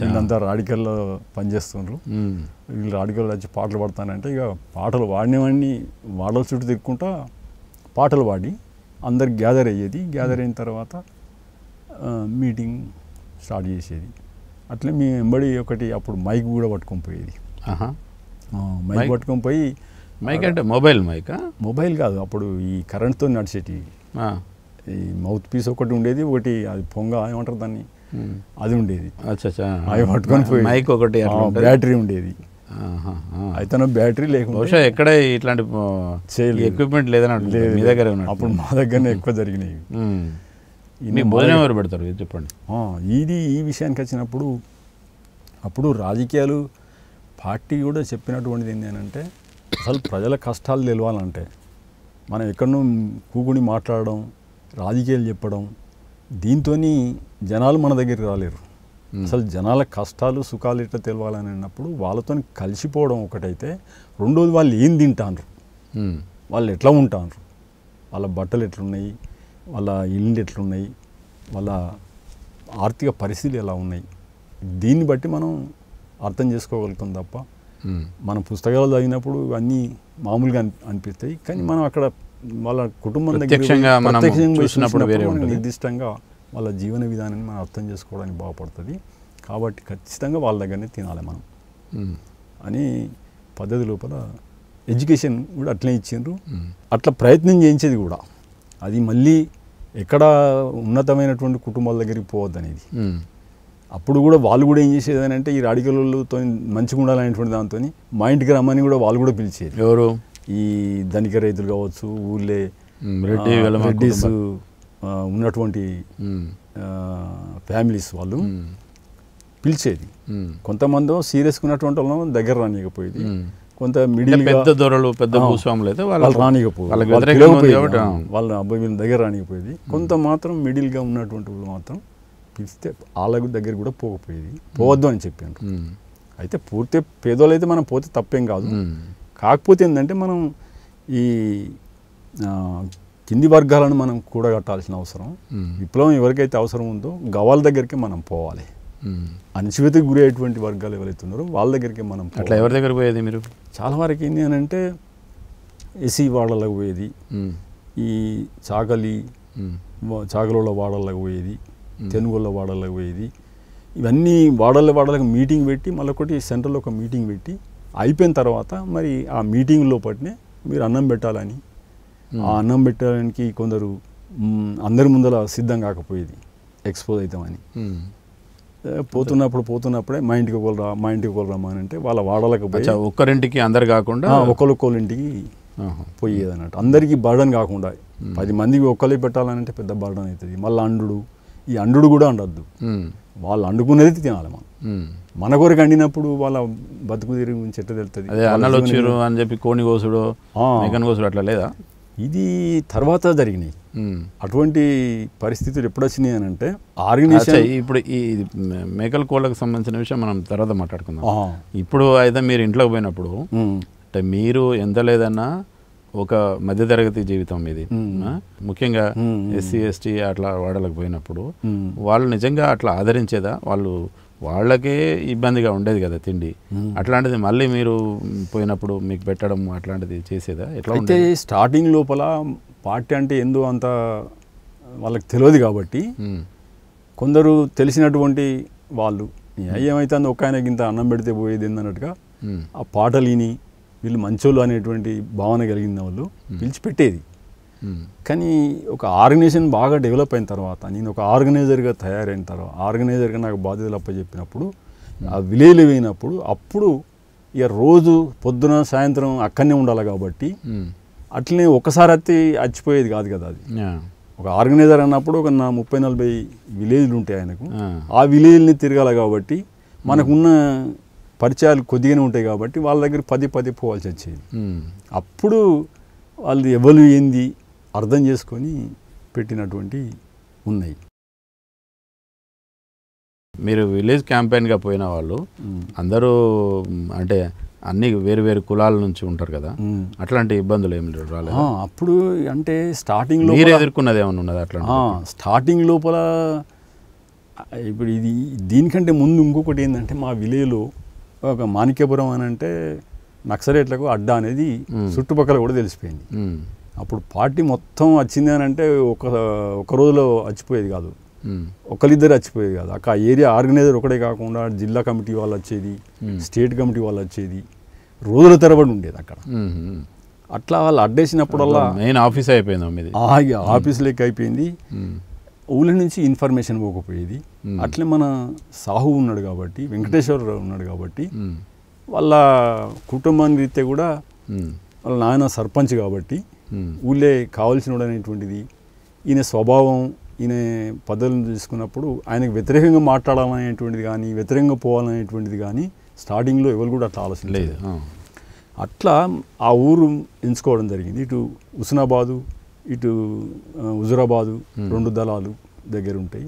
వీళ్ళంతా రాడికల్లో పనిచేస్తున్నారు, వీళ్ళు రాడికల్లో వచ్చి పాటలు పాడతానంటే ఇక పాటలు పాడినవన్నీ వాడల చుట్టూ తిరుక్కుంటా పాటలు పాడి అందరికి గ్యాదర్ అయ్యేది. గ్యాదర్ అయిన తర్వాత మీటింగ్ స్టార్ట్ చేసేది. అట్లే మేము వెంబడి ఒకటి అప్పుడు మైక్ కూడా పట్టుకొని పోయేది. మైక్ పట్టుకొని పోయి, మైక్ అంటే మొబైల్ కాదు, అప్పుడు ఈ కరెంట్తో నడిచేటివి. ఈ మౌత్ పీస్ ఒకటి ఉండేది, ఒకటి అది పొంగ ఏమంటారు దాన్ని, అది ఉండేది. అవి పట్టుకొని పోయి మైక్ ఒకటి బ్యాటరీ ఉండేది. అయితే బ్యాటరీ లేకుండా ఎక్కడ ఇట్లాంటి ఎక్విప్మెంట్ లేదని మీ దగ్గర అప్పుడు మా దగ్గరనే ఎక్కువ జరిగినాయి. భోజనం ఎవరు పెడతారు చెప్పండి. ఈ విషయానికి వచ్చినప్పుడు అప్పుడు రాజకీయాలు పార్టీ కూడా చెప్పినటువంటిది ఏంటి అంటే, అసలు ప్రజల కష్టాలు తెలవాలంటే మనం ఎక్కడో కూకుని మాట్లాడడం, రాజకీయాలు చెప్పడం, దీంతో జనాలు మన దగ్గరికి రాలేరు. అసలు జనాల కష్టాలు సుఖాలు ఎట్లా తెలవాలని అన్నప్పుడు వాళ్ళతో కలిసిపోవడం ఒకటైతే, రెండోది వాళ్ళు ఏం తింటారు, వాళ్ళు ఎట్లా ఉంటారు, వాళ్ళ బట్టలు ఎట్లున్నాయి, వాళ్ళ ఇల్లు ఎట్లున్నాయి, వాళ్ళ ఆర్థిక పరిస్థితులు ఎలా ఉన్నాయి, దీన్ని బట్టి మనం అర్థం చేసుకోగలుగుతాం తప్ప మన పుస్తకాలు చదివినప్పుడు అన్నీ మామూలుగా అనిపిస్తాయి. కానీ మనం అక్కడ వాళ్ళ కుటుంబం దగ్గర నిర్దిష్టంగా వాళ్ళ జీవన విధానాన్ని మనం అర్థం చేసుకోవడానికి బాగుపడుతుంది. కాబట్టి ఖచ్చితంగా వాళ్ళ దగ్గరనే తినాలి మనం అని పద్ధతి లోపల ఎడ్యుకేషన్ కూడా అట్లనే ఇచ్చిండ్రు. అట్లా ప్రయత్నం చేయించేది కూడా. అది మళ్ళీ ఎక్కడ ఉన్నతమైనటువంటి కుటుంబాల దగ్గరికి పోవద్దనేది. అప్పుడు కూడా వాళ్ళు కూడా ఏం చేసేది అని అంటే, ఈ రాడికలతో మంచిగా ఉండాలనేటువంటి దాంతో మా ఇంటికి రమ్మని కూడా వాళ్ళు కూడా పిలిచేది. ఎవరు? ఈ ధనిక రైతులు కావచ్చు, ఊళ్ళే రెడ్డిస్ ఉన్నటువంటి ఫ్యామిలీస్ వాళ్ళు పిలిచేది. కొంతమంది సీరియస్గా ఉన్నటువంటి వాళ్ళని దగ్గర రానియకపోయేది. కొంత మిడిల్ పెద్ద దొరలు, పెద్ద భూస్వాములు అయితే వాళ్ళు రానియకపోయేది, వాళ్ళ అబ్బాయి వీళ్ళ దగ్గర రానియకపోయేది. కొంత మాత్రం మిడిల్గా ఉన్నటువంటి వాళ్ళు మాత్రం పిలిస్తే వాళ్ళ దగ్గర కూడా పోకపోయేది, పోవద్దు అని చెప్పాను. అయితే పూర్తి పేదోళ్ళు అయితే మనం పోతే తప్పేం కాదు. కాకపోతే ఏంటంటే మనం ఈ కింది వర్గాలను మనం కూడగట్టాల్సిన అవసరం, విప్లవం ఎవరికైతే అవసరం ఉందో గవాళ్ళ దగ్గరికి మనం పోవాలి. అణచివేతకు గురి అయ్యేటువంటి వర్గాలు ఎవరైతే ఉన్నారో వాళ్ళ దగ్గరికి మనం. అట్లా ఎవరి దగ్గర పోయేది మీరు? చాలా వరకు ఏంటి అని అంటే ఎస్సీ వాడలకు పోయేది, ఈ చాకలోళ్ళ వాడలకు పోయేది, తెనుగోళ్ళ వాడలకు పోయేది. ఇవన్నీ వాడలకు మీటింగ్ పెట్టి మళ్ళీ ఒకటి సెంట్రల్లో ఒక మీటింగ్ పెట్టి అయిపోయిన తర్వాత మరి ఆ మీటింగ్ లోపటినే మీరు అన్నం పెట్టాలని, ఆ అన్నం పెట్టడానికి కొందరు అందరి ముందర సిద్ధం కాకపోయేది, ఎక్స్పోజ్ అవుతామని. పోతున్నప్పుడే మా ఇంటికి ఒకరు రమ్మని అంటే వాళ్ళ వాడలకు పోయి ఒక్కరింటికి అందరు కాకుండా ఒకరింటికి పోయేది అన్నట్టు. అందరికీ బర్డన్ కాకుండా 10 మందికి ఒక్కరికి పెట్టాలంటే పెద్ద బర్డన్ అవుతుంది. మళ్ళీ ఈ అండు కూడా ఉండద్దు, వాళ్ళు అండుకునేది తినాలి. మన కొరకు అండినప్పుడు వాళ్ళ బతుకు తిరిగి గురించి ఎట్లా తెలుస్తుంది? అన్నలు వచ్చారు అని చెప్పి కోని కోసుడు మేకన్ కోసుడు అట్లా లేదా? ఇది తర్వాత జరిగినాయి అటువంటి పరిస్థితులు. ఎప్పుడు వచ్చినాయి అని అంటే ఆర్గనైజేషన్ ఇప్పుడు ఈ మేకల కోళ్ళకు సంబంధించిన విషయం మనం తర్వాత మాట్లాడుకుందాం. ఇప్పుడు అయితే మీరు ఇంట్లోకి పోయినప్పుడు అంటే మీరు ఎంత లేదన్నా ఒక మధ్యతరగతి జీవితం ఇది, ముఖ్యంగా ఎస్సీ ఎస్టీ అట్లా వాడలకు పోయినప్పుడు వాళ్ళు నిజంగా అట్లా ఆదరించేదా? వాళ్ళకే ఇబ్బందిగా ఉండేది కదా తిండి, అట్లాంటిది మళ్ళీ మీరు పోయినప్పుడు మీకు పెట్టడం అట్లాంటిది చేసేదా? ఎట్లా అయితే స్టార్టింగ్ లోపల పార్టీ అంటే ఏందో అంత వాళ్ళకి తెలియదు కాబట్టి కొందరు తెలిసినటువంటి వాళ్ళు ఏమైతే ఒక ఆయనకి ఇంత అన్నం పెడితే పోయేది ఏందన్నట్టుగా ఆ పాటలు విని వీళ్ళు మంచోళ్ళు అనేటువంటి భావన కలిగిన వాళ్ళు పిలిచిపెట్టేది. కానీ ఒక ఆర్గనైజేషన్ బాగా డెవలప్ అయిన తర్వాత, నేను ఒక ఆర్గనైజర్గా తయారైన తర్వాత, ఆర్గనైజర్గా నాకు బాధ్యతలు అప్పచెప్పినప్పుడు, ఆ విలేజ్లో పోయినప్పుడు అప్పుడు ఇక రోజు పొద్దున సాయంత్రం అక్కడనే ఉండాలి కాబట్టి అట్లనే ఒకసారి వచ్చిపోయేది కాదు కదా. అది ఒక ఆర్గనైజర్ అన్నప్పుడు ఒక 30-40 విలేజ్లు ఉంటాయి ఆయనకు. ఆ విలేజ్ని తిరగాలి కాబట్టి మనకున్న పరిచయాలు కొద్దిగానే ఉంటాయి కాబట్టి వాళ్ళ దగ్గర 10 పోవాల్సి వచ్చేది. అప్పుడు వాళ్ళు ఎవరు ఏంది అర్థం చేసుకొని పెట్టినటువంటి ఉన్నాయి. మీరు విలేజ్ క్యాంపెయిన్గా పోయిన వాళ్ళు అందరూ అంటే అన్ని వేరు వేరు కులాల నుంచి ఉంటారు కదా, అట్లాంటి ఇబ్బందులు ఏమి రాలేదు అప్పుడు? అంటే స్టార్టింగ్లో మీరు ఎదుర్కొన్నది ఏమైనా ఉన్నది అట్లా? స్టార్టింగ్ లోపల ఇప్పుడు దీనికంటే ముందు ఇంకొకటి ఏంటంటే మా విలేజ్లో ఒక మాణిక్యపురం అని అంటే నక్సలైట్లకు అడ్డా అనేది చుట్టుపక్కల కూడా తెలిసిపోయింది. అప్పుడు పార్టీ మొత్తం వచ్చింది అని అంటే ఒక రోజులో వచ్చిపోయేది కాదు, ఒకరిద్దరు వచ్చిపోయేది కాదు. ఆ ఏరియా ఆర్గనైజర్ ఒకటే కాకుండా జిల్లా కమిటీ వాళ్ళు వచ్చేది, స్టేట్ కమిటీ వాళ్ళు వచ్చేది, రోజుల తరబడి ఉండేది అక్కడ. అట్లా వాళ్ళు అడ్డేసినప్పుడల్లా మెయిన్ ఆఫీస్ అయిపోయింది, ఆఫీస్ లెక్క అయిపోయింది. ఊళ్ళ నుంచి ఇన్ఫర్మేషన్ పోకపోయేది. అట్లే మన సాహు ఉన్నాడు కాబట్టి, వెంకటేశ్వరరావు ఉన్నాడు కాబట్టి, వాళ్ళ కుటుంబాన్ని రీత్యా కూడా వాళ్ళ నాయన సర్పంచ్ కాబట్టి ఊళ్ళే కావాల్సిన అనేటువంటిది, ఈయన స్వభావం, ఈయన పద్ధతులను తీసుకున్నప్పుడు ఆయనకు వ్యతిరేకంగా మాట్లాడాలనేటువంటిది కానీ వ్యతిరేకంగా పోవాలనేటువంటిది కానీ స్టార్టింగ్లో ఎవరు కూడా అట్లా ఆలోచన లేదు. అట్లా ఆ ఊరు ఎంచుకోవడం జరిగింది. ఇటు హుస్నాబాదు, ఇటు హుజురాబాదు 2 దళాలు దగ్గర ఉంటాయి.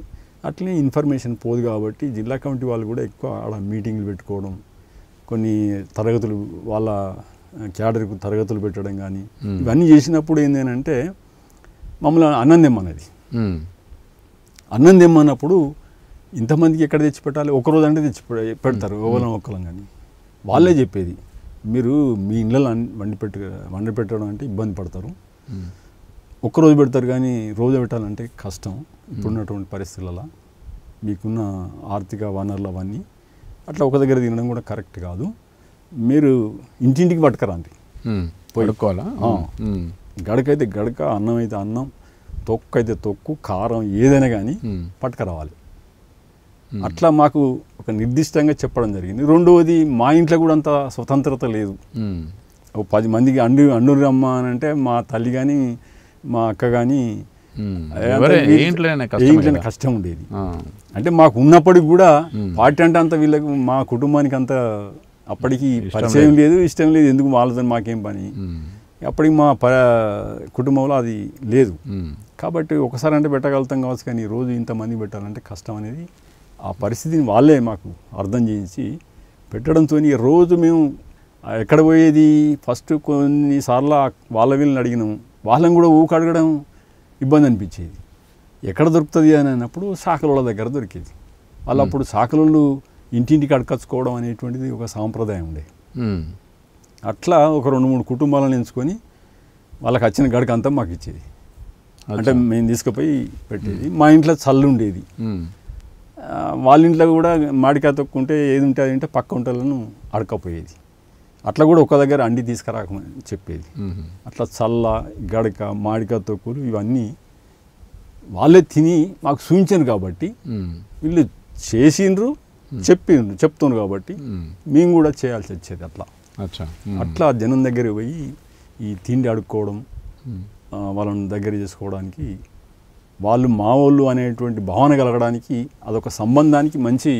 అట్లనే ఇన్ఫర్మేషన్ పోదు కాబట్టి జిల్లా కమిటీ వాళ్ళు కూడా ఎక్కువ ఆడ మీటింగ్లు పెట్టుకోవడం, కొన్ని తరగతులు వాళ్ళ క్యాడర్కు తరగతులు పెట్టడం కానీ ఇవన్నీ చేసినప్పుడు ఏంటంటే మమ్మల్ని అన్నం తెమ్మన్నది. అన్నం తెమ్మన్నప్పుడు ఇంతమందికి ఎక్కడ తెచ్చిపెట్టాలి? ఒకరోజు అంటే పెడతారు ఒకళ్ళం కానీ వాళ్ళే చెప్పేది, మీరు మీ ఇళ్ళలో వండి పెట్టడం అంటే ఇబ్బంది పడతారు, ఒక్కరోజు పెడతారు కానీ రోజు పెట్టాలంటే కష్టం ఇప్పుడున్నటువంటి పరిస్థితులలో, మీకున్న ఆర్థిక వనరులు అవన్నీ అట్లా ఒక దగ్గర తినడం కూడా కరెక్ట్ కాదు, మీరు ఇంటింటికి పట్టుకరండి, పడుకోవాలా, గడకైతే గడక, అన్నం అయితే అన్నం, తొక్కు అయితే తొక్కు, కారం ఏదైనా కానీ పట్టుకురావాలి. అట్లా మాకు ఒక నిర్దిష్టంగా చెప్పడం జరిగింది. రెండవది మా ఇంట్లో కూడా అంత స్వతంత్రత లేదు. ఒక 10 మందికి అండు రమ్మ అని అంటే మా తల్లి కానీ మా అక్క కానీ ఇంట్లోనే కష్టం ఉండేది. అంటే మాకు ఉన్నప్పటికి కూడా పార్టీ అంటే అంత వీళ్ళకి మా కుటుంబానికి అంత అప్పటికి పరిచయం లేదు, ఇష్టం లేదు, ఎందుకు వాళ్ళతో మాకేం పని, అప్పటికి మా కుటుంబంలో అది లేదు. కాబట్టి ఒకసారి అంటే పెట్టగలుగుతాం కావచ్చు, కానీ రోజు ఇంతమంది పెట్టాలంటే కష్టం అనేది ఆ పరిస్థితిని వాళ్ళే మాకు అర్థం చేయించి పెట్టడంతో రోజు మేము ఎక్కడ పోయేది, ఫస్ట్ కొన్నిసార్లు వాళ్ళ వీళ్ళని అడిగినాము, వాళ్ళని కూడా ఊకడగడం ఇబ్బంది అనిపించేది. ఎక్కడ దొరుకుతుంది అని అన్నప్పుడు శాఖల దగ్గర దొరికేది. వాళ్ళు అప్పుడు శాఖలు ఇంటింటికి అడకచ్చుకోవడం అనేటువంటిది ఒక సాంప్రదాయం ఉండే. అట్లా ఒక 2-3 కుటుంబాలను ఎంచుకొని వాళ్ళకి వచ్చిన గడక అంతా మాకు ఇచ్చేది. అంటే మేము తీసుకుపోయి పెట్టేది. మా ఇంట్లో చల్లు ఉండేది. వాళ్ళ ఇంట్లో కూడా మామిడికాయ తొక్కుంటే ఏది ఉంటే అది ఉంటే పక్క వంటలను అడకపోయేది. అట్లా కూడా ఒక దగ్గర అండి తీసుకురాకమని చెప్పేది. అట్లా చల్ల గడక మామిడికాయ తొక్కులు ఇవన్నీ వాళ్ళే తిని మాకు చూపించారు కాబట్టి వీళ్ళు చేసిండ్రు చెప్తున్నారు కాబట్టి మేము కూడా చేయాల్సి వచ్చేది. అట్లా జనం దగ్గర పోయి ఈ తిండి అడుక్కోవడం, వాళ్ళని దగ్గర చేసుకోవడానికి, వాళ్ళు మా వాళ్ళు అనేటువంటి భావన కలగడానికి, అదొక సంబంధానికి మంచి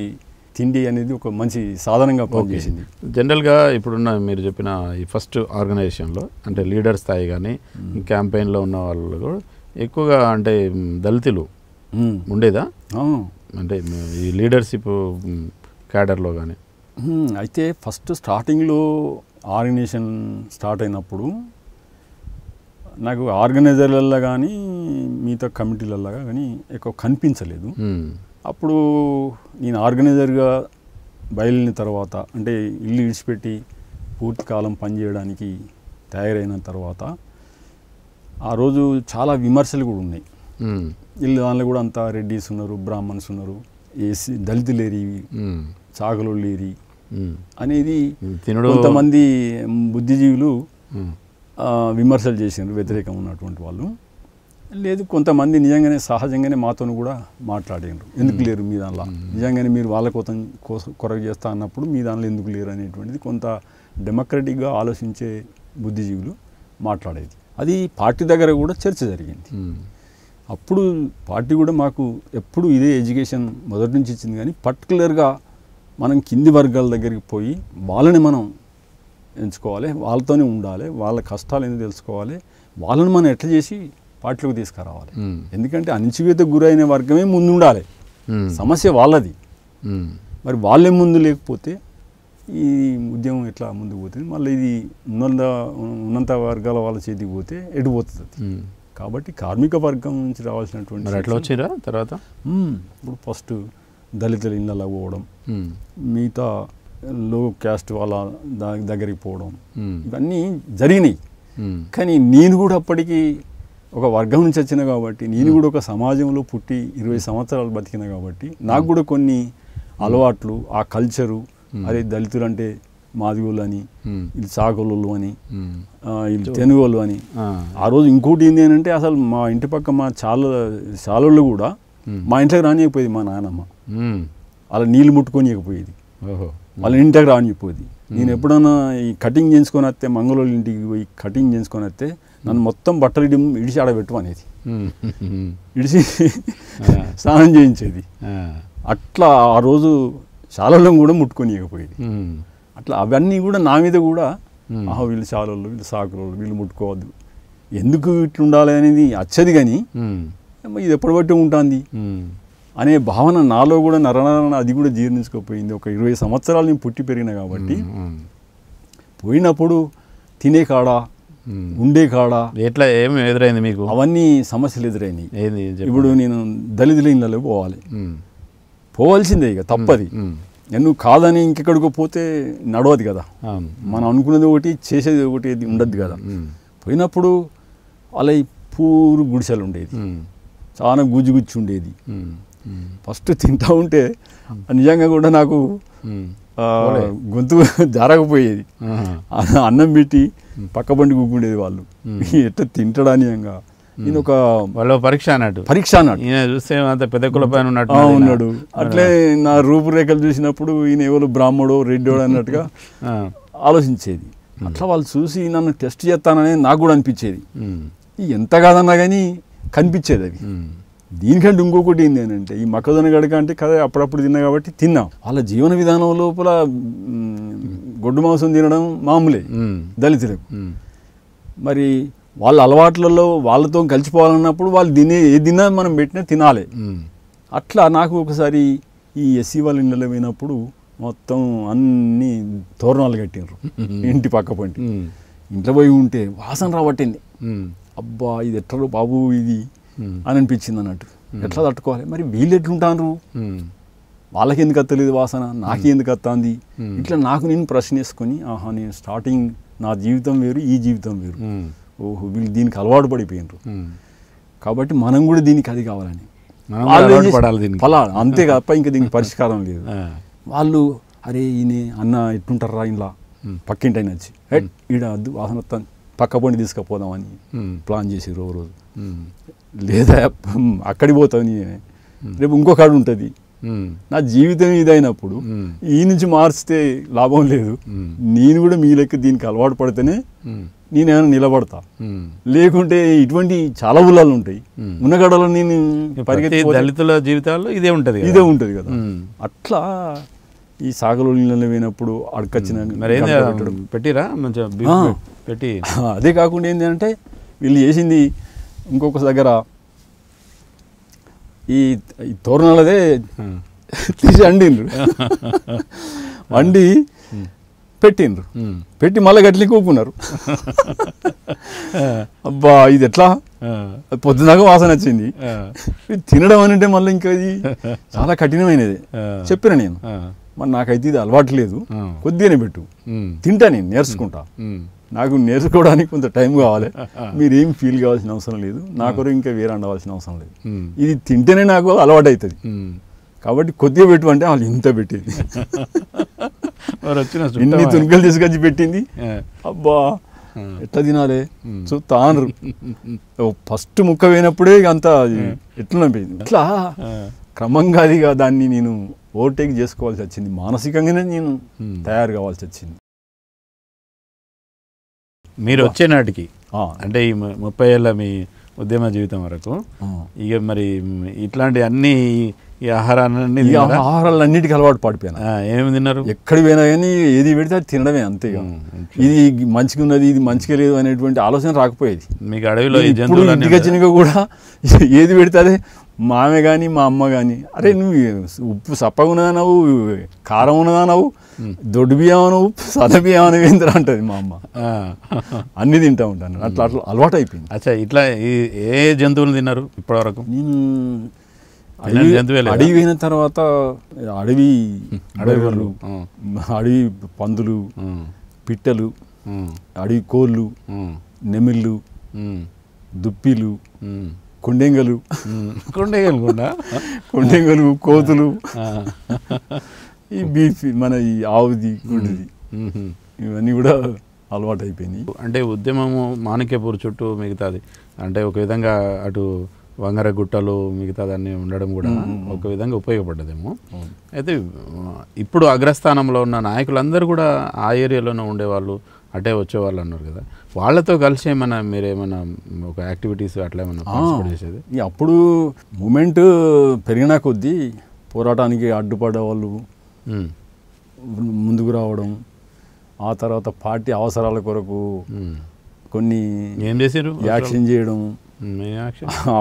తిండి అనేది ఒక మంచి సాధనంగా పనిచేసింది. జనరల్గా ఇప్పుడున్న మీరు చెప్పిన ఈ ఫస్ట్ ఆర్గనైజేషన్లో అంటే లీడర్ స్థాయి కానీ క్యాంపెయిన్లో ఉన్న వాళ్ళు కూడా ఎక్కువగా అంటే దళితులు ఉండేదా? అంటే ఈ లీడర్షిప్ క్యాడర్లో కానీ అయితే ఫస్ట్ స్టార్టింగ్లో ఆర్గనైజేషన్ స్టార్ట్ అయినప్పుడు నాకు ఆర్గనైజర్లలో కానీ మిగతా కమిటీలలో కానీ ఎక్కువ కనిపించలేదు. అప్పుడు నేను ఆర్గనైజర్గా బయలుదేరిన తర్వాత అంటే ఇల్లు విడిచిపెట్టి పూర్తి కాలం పనిచేయడానికి తయారైన తర్వాత ఆ రోజు చాలా విమర్శలు కూడా ఉన్నాయి. ఇల్లు దానిలో కూడా అంతా రెడ్డీస్ ఉన్నారు, బ్రాహ్మణ్స్ ఉన్నారు, ఏసీ దళితులేరి, చాకలోళ్ళేరి అనేది కొంతమంది బుద్ధిజీవులు విమర్శలు చేసినారు, వ్యతిరేకం ఉన్నటువంటి వాళ్ళు. లేదు కొంతమంది నిజంగానే సహజంగానే మాతో కూడా మాట్లాడినారు, ఎందుకు లేరు మీ దానిలో, నిజంగానే మీరు వాళ్ళ కొరకు చేస్తా అన్నప్పుడు మీ దానిలో ఎందుకు లేరు అనేటువంటిది కొంత డెమోక్రటిక్గా ఆలోచించే బుద్ధిజీవులు మాట్లాడేది. అది పార్టీ దగ్గర కూడా చర్చ జరిగింది. అప్పుడు పార్టీ కూడా మాకు ఎప్పుడు ఇదే ఎడ్యుకేషన్ మొదటి నుంచి ఇచ్చింది, కానీ పర్టికులర్గా మనం కింది వర్గాల దగ్గరికి పోయి వాళ్ళని మనం ఎంచుకోవాలి, వాళ్ళతోనే ఉండాలి, వాళ్ళ కష్టాలు ఎందుకు తెలుసుకోవాలి, వాళ్ళని మనం ఎట్లా చేసి పార్టీలోకి తీసుకురావాలి. ఎందుకంటే అణచివేతకు గురైన వర్గమే ముందు ఉండాలి, సమస్య వాళ్ళది. మరి వాళ్ళే ముందు లేకపోతే ఈ ఉద్యమం ఎట్లా ముందుకు పోతుంది, మళ్ళీ ఇది ఉన్నంత వర్గాల వాళ్ళ చేతికి పోతే ఎడిపోతుంది. కాబట్టి కార్మిక వర్గం నుంచి రావాల్సినటువంటి ఎట్లా వచ్చిరా తర్వాత ఇప్పుడు ఫస్ట్ దళితుల ఇళ్ళలో పోవడం, మిగతా లో క్యాస్ట్ వాళ్ళ దగ్గరికి పోవడం, ఇవన్నీ జరిగినాయి. కానీ నేను కూడా అప్పటికి ఒక వర్గం నుంచి వచ్చిన కాబట్టి, నేను కూడా ఒక సమాజంలో పుట్టి 20 సంవత్సరాలు బతికిన కాబట్టి నాకు కూడా కొన్ని అలవాట్లు, ఆ కల్చరు, అదే దళితులు అంటే మాదిగోళ్ళు అని, వీళ్ళు చాకోళ్ళు అని, వీళ్ళు తెనుగోళ్ళు అని. ఆ రోజు ఇంకోటి ఏంటి అని అంటే అసలు మా ఇంటి పక్క మా చాలోళ్ళు కూడా మా ఇంట్లోకి రానియకపోయేది. మా నాన్నమ్మ అలా నీళ్ళు ముట్టుకోనియకపోయేది, వాళ్ళ ఇంటికి రానిపోయేది. నేను ఎప్పుడన్నా ఈ కటింగ్ చేయించుకొని వస్తే, మంగళోళ్ళ ఇంటికి పోయి కటింగ్ చేయించుకొని వస్తే నన్ను మొత్తం బట్టలు ఇడిచి ఆడబెట్టు అనేది, ఇడిచి స్నానం చేయించేది. అట్లా ఆ రోజు చాలలో కూడా ముట్టుకొనియకపోయేది. అట్లా అవన్నీ కూడా నా మీద కూడా వీళ్ళు చాలోళ్ళు, వీళ్ళు సాకులోళ్ళు, వీళ్ళు ముట్టుకోవద్దు, ఎందుకు ఇట్లా ఉండాలి అనేది వచ్చేది. కానీ ఇది ఎప్పటి బట్టి ఉంటుంది అనే భావన నాలో కూడా నరనరన అది కూడా జీర్ణించుకోపోయింది. ఒక 20 సంవత్సరాలు నేను పుట్టి పెరిగిన కాబట్టి పోయినప్పుడు తినే కాడ, ఉండే కాడ ఎట్లా ఏమి ఎదురైంది మీకు? అవన్నీ సమస్యలు ఎదురైనాయి. ఇప్పుడు నేను దళితుల ఇళ్ళలో పోవాల్సిందే, ఇక తప్పది. నువ్వు కాదని ఇంకెక్కడికో పోతే నడవదు కదా, మనం అనుకున్నది ఒకటి చేసేది ఒకటి ఉండద్దు కదా. పోయినప్పుడు వాళ్ళ పూరు గుడిసెలు ఉండేది, చాలా గుజ్జి ఉండేది. ఫస్ట్ తింటా ఉంటే నిజంగా కూడా నాకు గొంతు జారకపోయేది. అన్నం పెట్టి పక్క బండి కూకుండేది వాళ్ళు, ఎట్లా తింటాడని. నేను ఒక పరీక్ష అన్నట్టు చూస్తే పెద్ద కులపైన ఉన్నాడు. అట్లే నా రూపురేఖలు చూసినప్పుడు ఈయన ఎవరు బ్రాహ్మడో రెడ్డోడు అన్నట్టుగా ఆలోచించేది. అట్లా వాళ్ళు చూసి నన్ను టెస్ట్ చేస్తానని నాకు కూడా అనిపించేది. ఎంత కాదన్నా కానీ కనిపించేది అవి. దీనికంటే ఇంకొకటి ఏంటి అని అంటే, ఈ మొక్కజొన్న గడక అంటే కదా అప్పుడప్పుడు తిన్నా కాబట్టి తిన్నాం. వాళ్ళ జీవన విధానం లోపల గొడ్డు మాంసం తినడం మామూలే దళితులకు. మరి వాళ్ళ అలవాట్లలో వాళ్ళతో కలిసిపోవాలన్నప్పుడు వాళ్ళు ఏ తిన్నా మనం పెట్టినా తినాలి. అట్లా నాకు ఒకసారి ఈ ఎస్సీ వాళ్ళ ఇళ్ళలో పోయినప్పుడు మొత్తం అన్ని తోరణాలు కట్టినారు ఇంటి పక్క పంటి. ఇంట్లో పోయి ఉంటే వాసన రాబట్టింది. అబ్బా ఇది ఎట్లా బాబు ఇది అని అనిపించింది అన్నట్టు. ఎట్లా తట్టుకోవాలి, మరి వీళ్ళు ఎట్లుంటారు, వాళ్ళకి ఎందుకు అత్తలేదు వాసన, నాకే ఎందుకు అత్తాంది, ఇట్లా నాకు నేను ప్రశ్న వేసుకొని, నేను స్టార్టింగ్ నా జీవితం వేరు, ఈ జీవితం వేరు. ఓహో వీళ్ళు దీనికి అలవాటు పడిపోయినారు, కాబట్టి మనం కూడా దీనికి అది కావాలని అంతే తప్ప ఇంకా దీనికి పరిష్కారం లేదు. వాళ్ళు అరే ఈయన అన్న ఎట్టుంటారా ఇలా పక్కింటి అయినా వచ్చి ఈడ వద్దు వాసన వస్తాను పక్క పండి తీసుకుపోదామని ప్లాన్ చేసారు ఓ రోజు. లేదా అక్కడికి పోతావు నీ రేపు ఇంకో కాడు ఉంటుంది. నా జీవితం ఇదైనప్పుడు ఈ నుంచి మార్చితే లాభం లేదు, నేను కూడా మీ లెక్క దీనికి అలవాటు పడితేనే నేనేమైనా నిలబడతా, లేకుంటే ఇటువంటి చాలా ఊళ్ళాలు ఉంటాయి ఉన్న గడలో నేను దళితుల జీవితాల్లో ఇదే ఉంటుంది కదా. అట్లా ఈ సాగలు నీళ్ళలో పోయినప్పుడు అడకొచ్చిన పెట్టిరా పెట్టి అదే కాకుండా ఏంటంటే వీళ్ళు చేసింది ఇంకొక దగ్గర ఈ తోరణాలదే తీసి వండిండ్రు, వండి పెట్టిండ్రు, పెట్టి మళ్ళీ గట్లకి కూకున్నారు. అబ్బా ఇది ఎట్లా పొద్దుదాకా వాసన వచ్చింది, తినడం అని అంటే మళ్ళీ ఇంకా ఇది చాలా కఠినమైనది చెప్పిన నేను. మరి నాకైతే ఇది అలవాటు లేదు, కొద్దిగానే పెట్టు తింటా, నేను నేర్చుకుంటా, నాకు నేర్చుకోవడానికి కొంత టైం కావాలి, మీరేం ఫీల్ కావాల్సిన అవసరం లేదు, నా కొరకు ఇంకా వేరే ఉండవలసిన అవసరం లేదు, ఇది తింటేనే నాకు అలవాటు అవుతుంది, కాబట్టి కొద్దిగా పెట్టు అంటే వాళ్ళు ఇంత పెట్టింది, ఇన్ని తుణుకలు తీసుకొచ్చి పెట్టింది. అబ్బా ఎట్లా తినాలి చూస్తా అనరు, ఫస్ట్ ముక్క పోయినప్పుడే అంత ఎట్లా అనిపించింది. ఇట్లా క్రమంగా అదిగా దాన్ని నేను ఓవర్టేక్ చేసుకోవాల్సి వచ్చింది, మానసికంగానే నేను తయారు కావాల్సి వచ్చింది. మీరు వచ్చే నాటికి అంటే ఈ 30 ఏళ్ళ మీ ఉద్యమ జీవితం వరకు ఇక మరి ఇట్లాంటి అన్ని ఈ ఆహారాలన్నిటికీ అలవాటు పడిపోయాను. ఏమి తిన్నారు? ఎక్కడికి పోయినా కానీ ఏది పెడితే అది తినడమే, అంతేగా. ఇది మంచిగా ఉన్నది ఇది మంచిగా లేదు అనేటువంటి ఆలోచన రాకపోయేది మీకు అడవిలో. ఇంటికి వచ్చినాక కూడా ఏది పెడితే అదే మామే కానీ మా అమ్మ కానీ, అరే నువ్వు ఉప్పు సప్పగా ఉన్నదనవు, కారం ఉన్నదనవు, దొడ్డు బియ్యం అనవు, సద బియ్యం అనేవి ఏంటరా అంటది మా అమ్మ. అన్ని తింటా ఉంటాను, అట్లా అట్లా అలవాటు అయిపోయింది. అచ్చా ఇట్లా ఏ జంతువులు తిన్నారు ఇప్పటివరకు? నేను అడవి పోయిన తర్వాత అడవి అడవులు, అడవి పందులు, పిట్టలు, అడవి కోళ్ళు, నెమిళ్ళు, దుప్పిలు, కొండెంగలు, కొండెంగలు, కోతులు, ఈ బీఫ్ మన ఈ ఆవుది గుడ్డిది ఇవన్నీ కూడా అలవాటు అయిపోయినాయి. అంటే ఉద్యమము మాణిక్యపూర్ చుట్టూ మిగతాది అంటే ఒక విధంగా అటు వంగర గుట్టలు మిగతాదన్నీ ఉండడం కూడా ఒక విధంగా ఉపయోగపడ్డదేమో. అయితే ఇప్పుడు అగ్రస్థానంలో ఉన్న నాయకులందరూ కూడా ఆ ఏరియాలోనే ఉండేవాళ్ళు, అటే వచ్చేవాళ్ళు అన్నారు కదా, వాళ్ళతో కలిసి ఏమన్నా మీరేమన్నా ఒక యాక్టివిటీస్ అట్లా ఏమన్నా పార్టిసిపేట్ చేసేది? అప్పుడు మూమెంట్ పెరిగినా కొద్దీ పోరాటానికి అడ్డుపడే వాళ్ళు ముందుకు రావడం, ఆ తర్వాత పార్టీ అవసరాల కొరకు కొన్ని ఏం చేశారు యాక్షన్ చేయడం.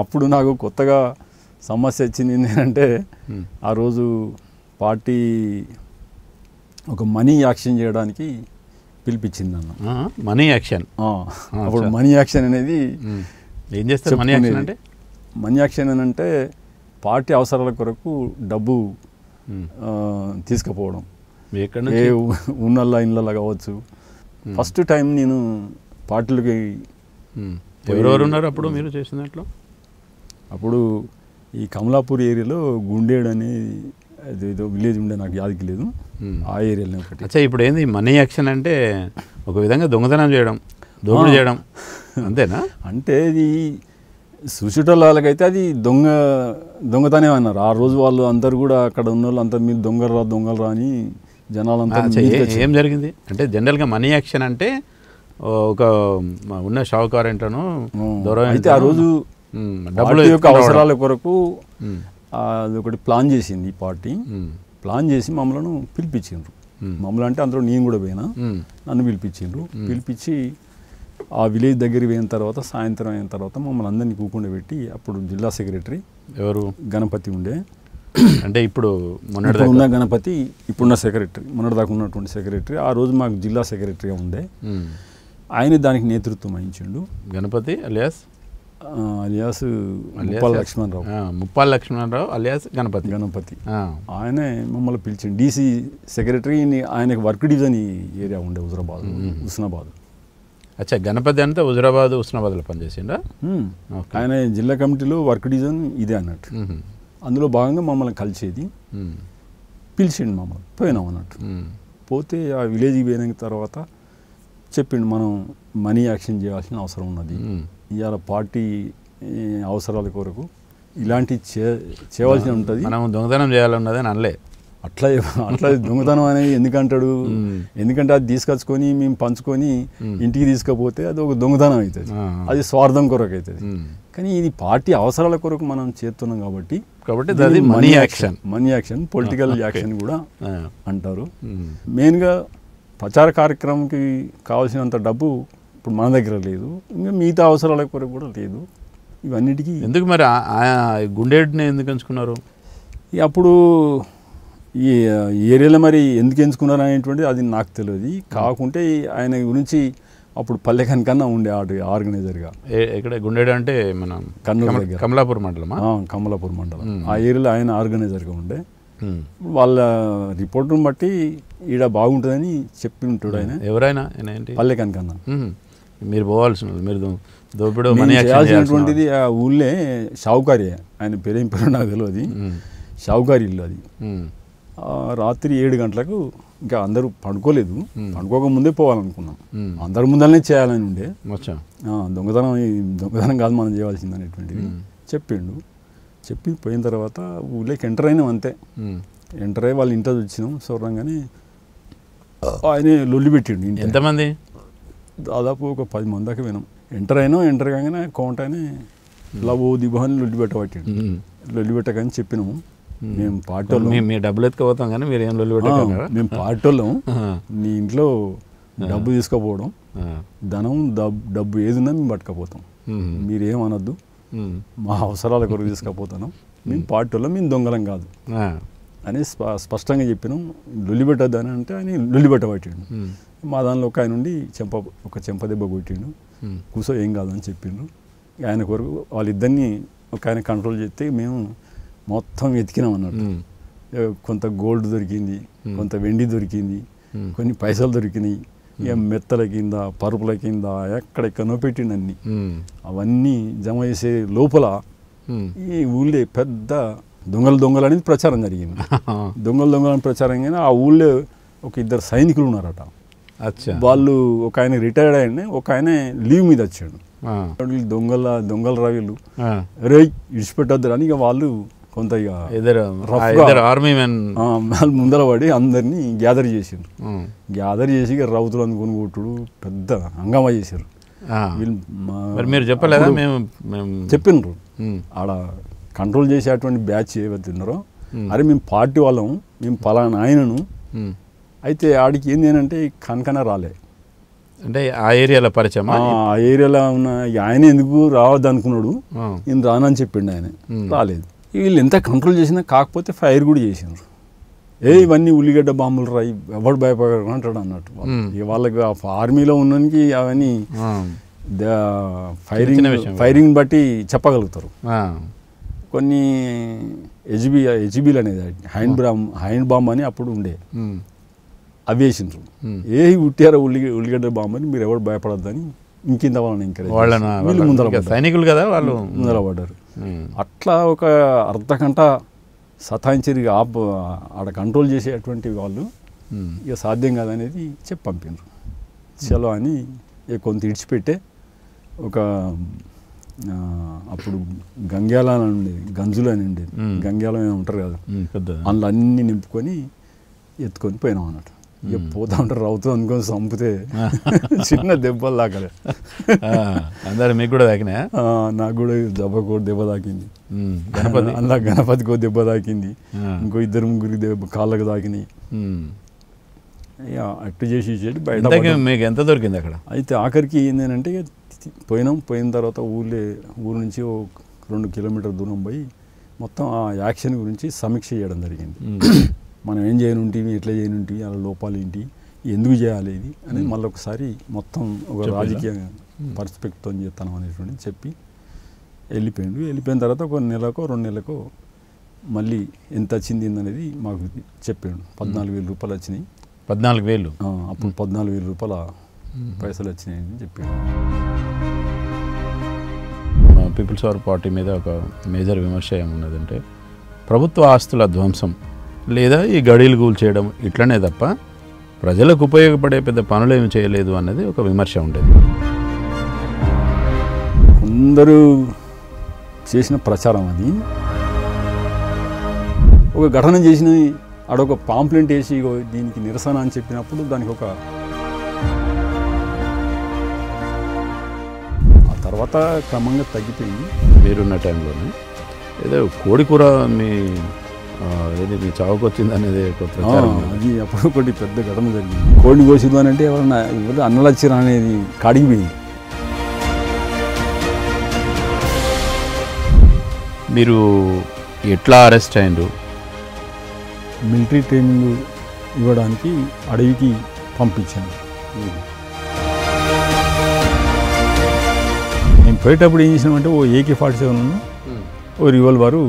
అప్పుడు నాకు కొత్తగా సమస్య వచ్చింది ఏంటంటే ఆ రోజు పార్టీ ఒక మనీ యాక్షన్ చేయడానికి పిలిపించింది అన్న. Money action? అప్పుడు మనీ యాక్షన్ అనేది ఏం చేస్తారు? మనీ యాక్షన్ అంటే మనీ యాక్షన్ అని అంటే పార్టీ అవసరాల కొరకు డబ్బు తీసుకుపోవడం, ఏ ఉన్నల్లా ఇళ్ళల్లో కావచ్చు. ఫస్ట్ టైం నేను పార్టీలకి ఎవరెవరు ఉన్నారు అప్పుడు మీరు చేసిన దాంట్లో? అప్పుడు ఈ కమలాపూర్ ఏరియాలో గుండేడు అనే ఏదో విలేజ్ ఉండే, నాకు యాదికి లేదు, ఆ ఏరియాలో ఒకటి. అచ్చా ఇప్పుడు ఏంది మనీ యాక్షన్ అంటే? ఒక విధంగా దొంగతనం చేయడం, దోపిడీ చేయడం అంతేనా? అంటే ఇది సుశుటోళ్ళకైతే అది దొంగతనే అన్నారు ఆ రోజు. వాళ్ళు అందరు కూడా అక్కడ ఉన్న వాళ్ళు అంతా మీరు దొంగలరా అని జనాలంతా. ఏం జరిగింది అంటే జనరల్గా మనీ యాక్షన్ అంటే ఒక ఉన్న షావుకారు ఏంటనో అయితే ఆ రోజు డబ్బుల యొక్క అవసరాల కొరకు అది ఒకటి ప్లాన్ చేసింది ఈ పార్టీ. ప్లాన్ చేసి మమ్మల్ని పిలిపించిండ్రు. మమ్మల్ని అంటే అందులో నేను కూడా పోయినా, నన్ను పిలిపించిండ్రు. పిలిపించి ఆ విలేజ్ దగ్గరికి పోయిన తర్వాత సాయంత్రం అయిన తర్వాత మమ్మల్ని అందరినీ కూకుండా పెట్టి, అప్పుడు జిల్లా సెక్రటరీ ఎవరు గణపతి ఉండే, అంటే ఇప్పుడు ఉన్న గణపతి ఇప్పుడున్న సెక్రటరీ, మొన్నటిదాకా ఉన్నటువంటి సెక్రటరీ, ఆ రోజు మాకు జిల్లా సెక్రటరీగా ఉండే ఆయన దానికి నేతృత్వం వహించిండు. గణపతి అలియాస్ ముప్పాల లక్ష్మణరావు. ముప్పాల లక్ష్మణరావు అలియాస్ గణపతి ఆయనే మమ్మల్ని పిలిచిండు. డీసీ సెక్రటరీ, ఆయనకు వర్క్ డివిజన్ ఏరియా ఉండే హుస్నాబాద్. అచ్చా, గణపతి అంటే హుజరాబాద్ హుస్నాబాద్లో పనిచేసిండా? ఆయన జిల్లా కమిటీలో వర్క్ డివిజన్ ఇదే అన్నట్టు. అందులో భాగంగా మమ్మల్ని కలిసేది, పిలిచిండు మమ్మల్ని, పోయినాం అన్నట్టు. పోతే ఆ విలేజ్కి పోయిన తర్వాత చెప్పిండు, మనం మనీ యాక్షన్ చేయాల్సిన అవసరం ఉన్నది, ఇవాళ పార్టీ అవసరాల కొరకు ఇలాంటి చేయవలసి ఉంటుంది, మనం దొంగతనం చేయాలన్నది అని అనలే. అట్లా దొంగతనం అనేది ఎందుకంటాడు, ఎందుకంటే అది తీసుకొచ్చుకొని మేము పంచుకొని ఇంటికి తీసుకపోతే అది ఒక దొంగతనం అవుతుంది, అది స్వార్థం కొరకు అవుతుంది. కానీ ఇది పార్టీ అవసరాల కొరకు మనం చేస్తున్నాం కాబట్టి మనీ యాక్షన్ పొలిటికల్ యాక్షన్ కూడా అంటారు. మెయిన్గా ప్రచార కార్యక్రమంకి కావాల్సినంత డబ్బు ఇప్పుడు మన దగ్గర లేదు, ఇంకా మిగతా అవసరాల కొరకు కూడా లేదు. ఇవన్నిటికీ ఎందుకు మరి గుండెడ్ని ఎందుకు ఎంచుకున్నారు? అప్పుడు ఈ ఏరియాలో మరి ఎందుకు ఎంచుకున్నారు అనేటువంటిది అది నాకు తెలియదు. కాకుంటే ఆయన గురించి అప్పుడు పల్లెకన్ కన్నా ఉండే ఆర్గనైజర్గా. ఇక్కడ గుండెడు అంటే మన కర్నూలు దగ్గర కమలాపూర్ మండలం. కమలాపూర్ మండలం ఆ ఏరియాలో ఆయన ఆర్గనైజర్గా ఉండే. వాళ్ళ రిపోర్ట్ను బట్టి ఈడ బాగుంటుందని చెప్పి ఉంటాడు ఆయన. ఎవరైనా పల్లెకన్ కన్నా మీరు పోవాల్సిన, మీరు దోపిడో చేయాల్సినటువంటిది ఆ ఊళ్ళే షావుకారి, ఆయన పేరేం పేరు నాకు తెలియదు, షావుకారి ఇల్లు అది. రాత్రి 7 గంటలకు ఇంకా అందరూ పండుకోలేదు, పండుకోక ముందే పోవాలనుకున్నాం, అందరి ముందరనే చేయాలని ఉండే. దొంగతనం కాదు మనం చేయాల్సింది అనేటువంటిది చెప్పిండు. చెప్పి పోయిన తర్వాత ఊళ్ళోకి ఎంటర్ అయినాం అంతే. ఎంటర్ అయ్యి వాళ్ళ ఇంట్లో వచ్చినాం చూడంగానే ఆయనే లొల్లి పెట్టిండు. ఎంతమంది? దాదాపు ఒక 10 మంది దాకా వినాం. ఎంటర్ అయినాం, ఎంటర్ కాగానే కౌంటనే లవ్ దిబాని లొల్లి పెట్టబట్టిండు. లొల్లి పెట్టకని చెప్పినాము, మేము పార్టీ వాళ్ళం, మీ డబ్బులు ఎత్తుకుపోతాం కానీ మీరు ఏం లొల్లి పెట్టారు, మేము పార్టీ వాళ్ళం, నీ ఇంట్లో డబ్బు తీసుకుపోవడం, ధనం డబ్బు ఏది ఉన్నా మేము పట్టుకపోతాం, మీరేమనొద్దు, మా అవసరాల కొరకు తీసుకుపోతాను, మేము పార్టీ వాళ్ళం, మేము దొంగలం కాదు అని స్పష్టంగా చెప్పినాం. లొల్లి పెట్టద్దు అని అంటే ఆయన లొల్లి పెట్టబట్టిండు. మా దానిలో ఒక ఆయన ఉండి చెంప దెబ్బ కొట్టిండు. కూసో ఏం కాదని చెప్పిండు. ఆయన కొరకు వాళ్ళిద్దరిని ఒక ఆయన కంట్రోల్ చేస్తే మేము మొత్తం వెతికినాం అన్నట్టు. కొంత గోల్డ్ దొరికింది, కొంత వెండి దొరికింది, కొన్ని పైసలు దొరికినాయి. ఇక మెత్తల కింద, పరుపుల కింద ఎక్కడెక్కడో పెట్టిండు అన్ని. అవన్నీ జమ చేసే లోపల ఈ ఊళ్ళో పెద్ద దొంగలు అనేది ప్రచారం జరిగింది. దొంగలు ప్రచారం కానీ ఆ ఊళ్ళో ఒక 2 సైనికులు ఉన్నారట. వాళ్ళు ఒక ఆయన రిటైర్డ్ అయ్యండి, ఒక ఆయన లీవ్ మీద వచ్చాడు. దొంగల రవిలు రే ఇడిచిపెట్టద్దు అని ఇక వాళ్ళు కొంత ముందర పడి అందరినీ గ్యాదర్ చేసారు. గ్యాదర్ చేసి ఇక రౌతులు అందుకొని కొట్టుడు పెద్ద హంగామా చేశారు. మీరు చెప్పలేదా? చెప్పినారు ఆడ కంట్రోల్ చేసేటువంటి బ్యాచ్ ఏవైతే ఉన్నారో, అరే మేము పార్టీ వాళ్ళం, మేము పలానా ఆయనను. అయితే ఆడికి ఏంది అంటే కనకన రాలే, అంటే ఆ ఏరియాలో పరిచయం, ఆ ఏరియాలో ఉన్న ఆయన ఎందుకు రావద్దు అనుకున్నాడు, నేను రానని చెప్పిండు ఆయన, రాలేదు. వీళ్ళు ఎంత కంట్రోల్ చేసినా కాకపోతే ఫైర్ కూడా చేసినారు. ఇవన్నీ ఉల్లిగడ్డ బాంబులు రాయి ఎవడు భయపడరు అంటాడు అన్నట్టు. ఇక వాళ్ళకి ఆర్మీలో ఉన్ననికి అవన్నీ ఫైరింగ్ బట్టి చెప్పగలుగుతారు. కొన్ని హెచ్బీలు అనేది హ్యాండ్ బాంబ్ అని అప్పుడు ఉండే, అవి వేసిండ్రు. ఉట్టారా ఉల్లిగడ్డ బాంబు అని, మీరు ఎవరు భయపడద్దని ఇంకింత వాళ్ళని ఎంకరేజ్, సైనికులు కదా వాళ్ళు ముందర పడ్డారు. అట్లా ఒక అర్ధగంట సతాయించి ఆడ కంట్రోల్ చేసేటువంటి వాళ్ళు ఇక సాధ్యం కాదనేది చెప్పి పంపినారు. చలో అని కొంత ఇడిచిపెట్టే ఒక అప్పుడు గంగ్యాల అని ఉండేది, గంజులు అని ఉండేది, గంగ్యాలం ఉంటారు కదా, అందులో అన్నీ నింపుకొని ఎత్తుకొని పోయినాం అన్నట్టు. ఇక పోతా ఉంటారు రౌతు అనుకొని చంపితే చిన్న దెబ్బలు తాకలే. అందరు మీకు కూడా తాకినా? నాకు కూడా దెబ్బ తాకింది. అందులో గణపతికో దెబ్బ తాకింది, ఇంకో 2-3 కాళ్ళకు తాకినాయి. ఇక అట్టు చేసి బయట మీకు ఎంత దొరికింది అక్కడ? అయితే ఆఖరికి ఏంటంటే పోయిన తర్వాత ఊరు నుంచి 2 కిలోమీటర్ దూరం పోయి మొత్తం ఆ యాక్షన్ గురించి సమీక్ష చేయడం జరిగింది. మనం ఏం చేయనుంటివి, ఎట్లా చేయనుంటివి, అలా లోపాలు ఏంటి, ఎందుకు చేయాలి ఇది అనేది మళ్ళీ ఒకసారి మొత్తం ఒక రాజకీయ పర్స్పెక్ట్తో చేస్తాను అనేటువంటి చెప్పి వెళ్ళిపోయిన తర్వాత 1 నెలకో 2 నెలలకో మళ్ళీ ఎంత వచ్చింది అనేది మాకు చెప్పాడు. 14,000 రూపాయలు వచ్చినాయి. 14,000? అప్పుడు 14,000 రూపాయల పైసలు వచ్చినాయని చెప్పాడు. పీపుల్స్ పవర్ పార్టీ మీద ఒక మేజర్ విమర్శ ఏమున్నదంటే ప్రభుత్వ ఆస్తుల ధ్వంసం లేదా ఈ గడీలు కూల్చేయడం ఇట్లనే తప్ప ప్రజలకు ఉపయోగపడే పెద్ద పనులు ఏమి చేయలేదు అన్నది ఒక విమర్శ ఉండేది. కొందరు చేసిన ప్రచారం అది. ఒక ఘటన చేసిన ఆడొక పాంప్లెంట్ వేసి దీనికి నిరసన అని చెప్పినప్పుడు దానికి ఒక ఆ తర్వాత క్రమంగా తగ్గిపోయింది. మీరున్న టైంలోనే ఏదో కోడి కూర మీ చావుకు వచ్చింది అనేది ఒక ప్రచారం. అది అప్పుడు ఒకటి పెద్ద ఘటన జరిగింది. కోడిని కోసిద్దు అని అంటే ఎవరన్నా అన్నలచ్చిరా అనేది కాడిగిపోయింది. మీరు ఎట్లా అరెస్ట్ అయ్యారు? మిలిటరీ ట్రైనింగ్ ఇవ్వడానికి అడవికి పంపించాను. నేను పోయేటప్పుడు ఏం చేసినామంటే ఓ AK-47 ఓ రివాల్వరు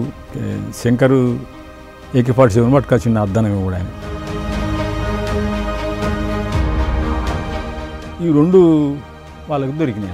శంకరు AK-47 పట్టుకొచ్చిండు అద్దానం కూడా ఆయన. ఈ రెండు వాళ్ళకి దొరికినాయి.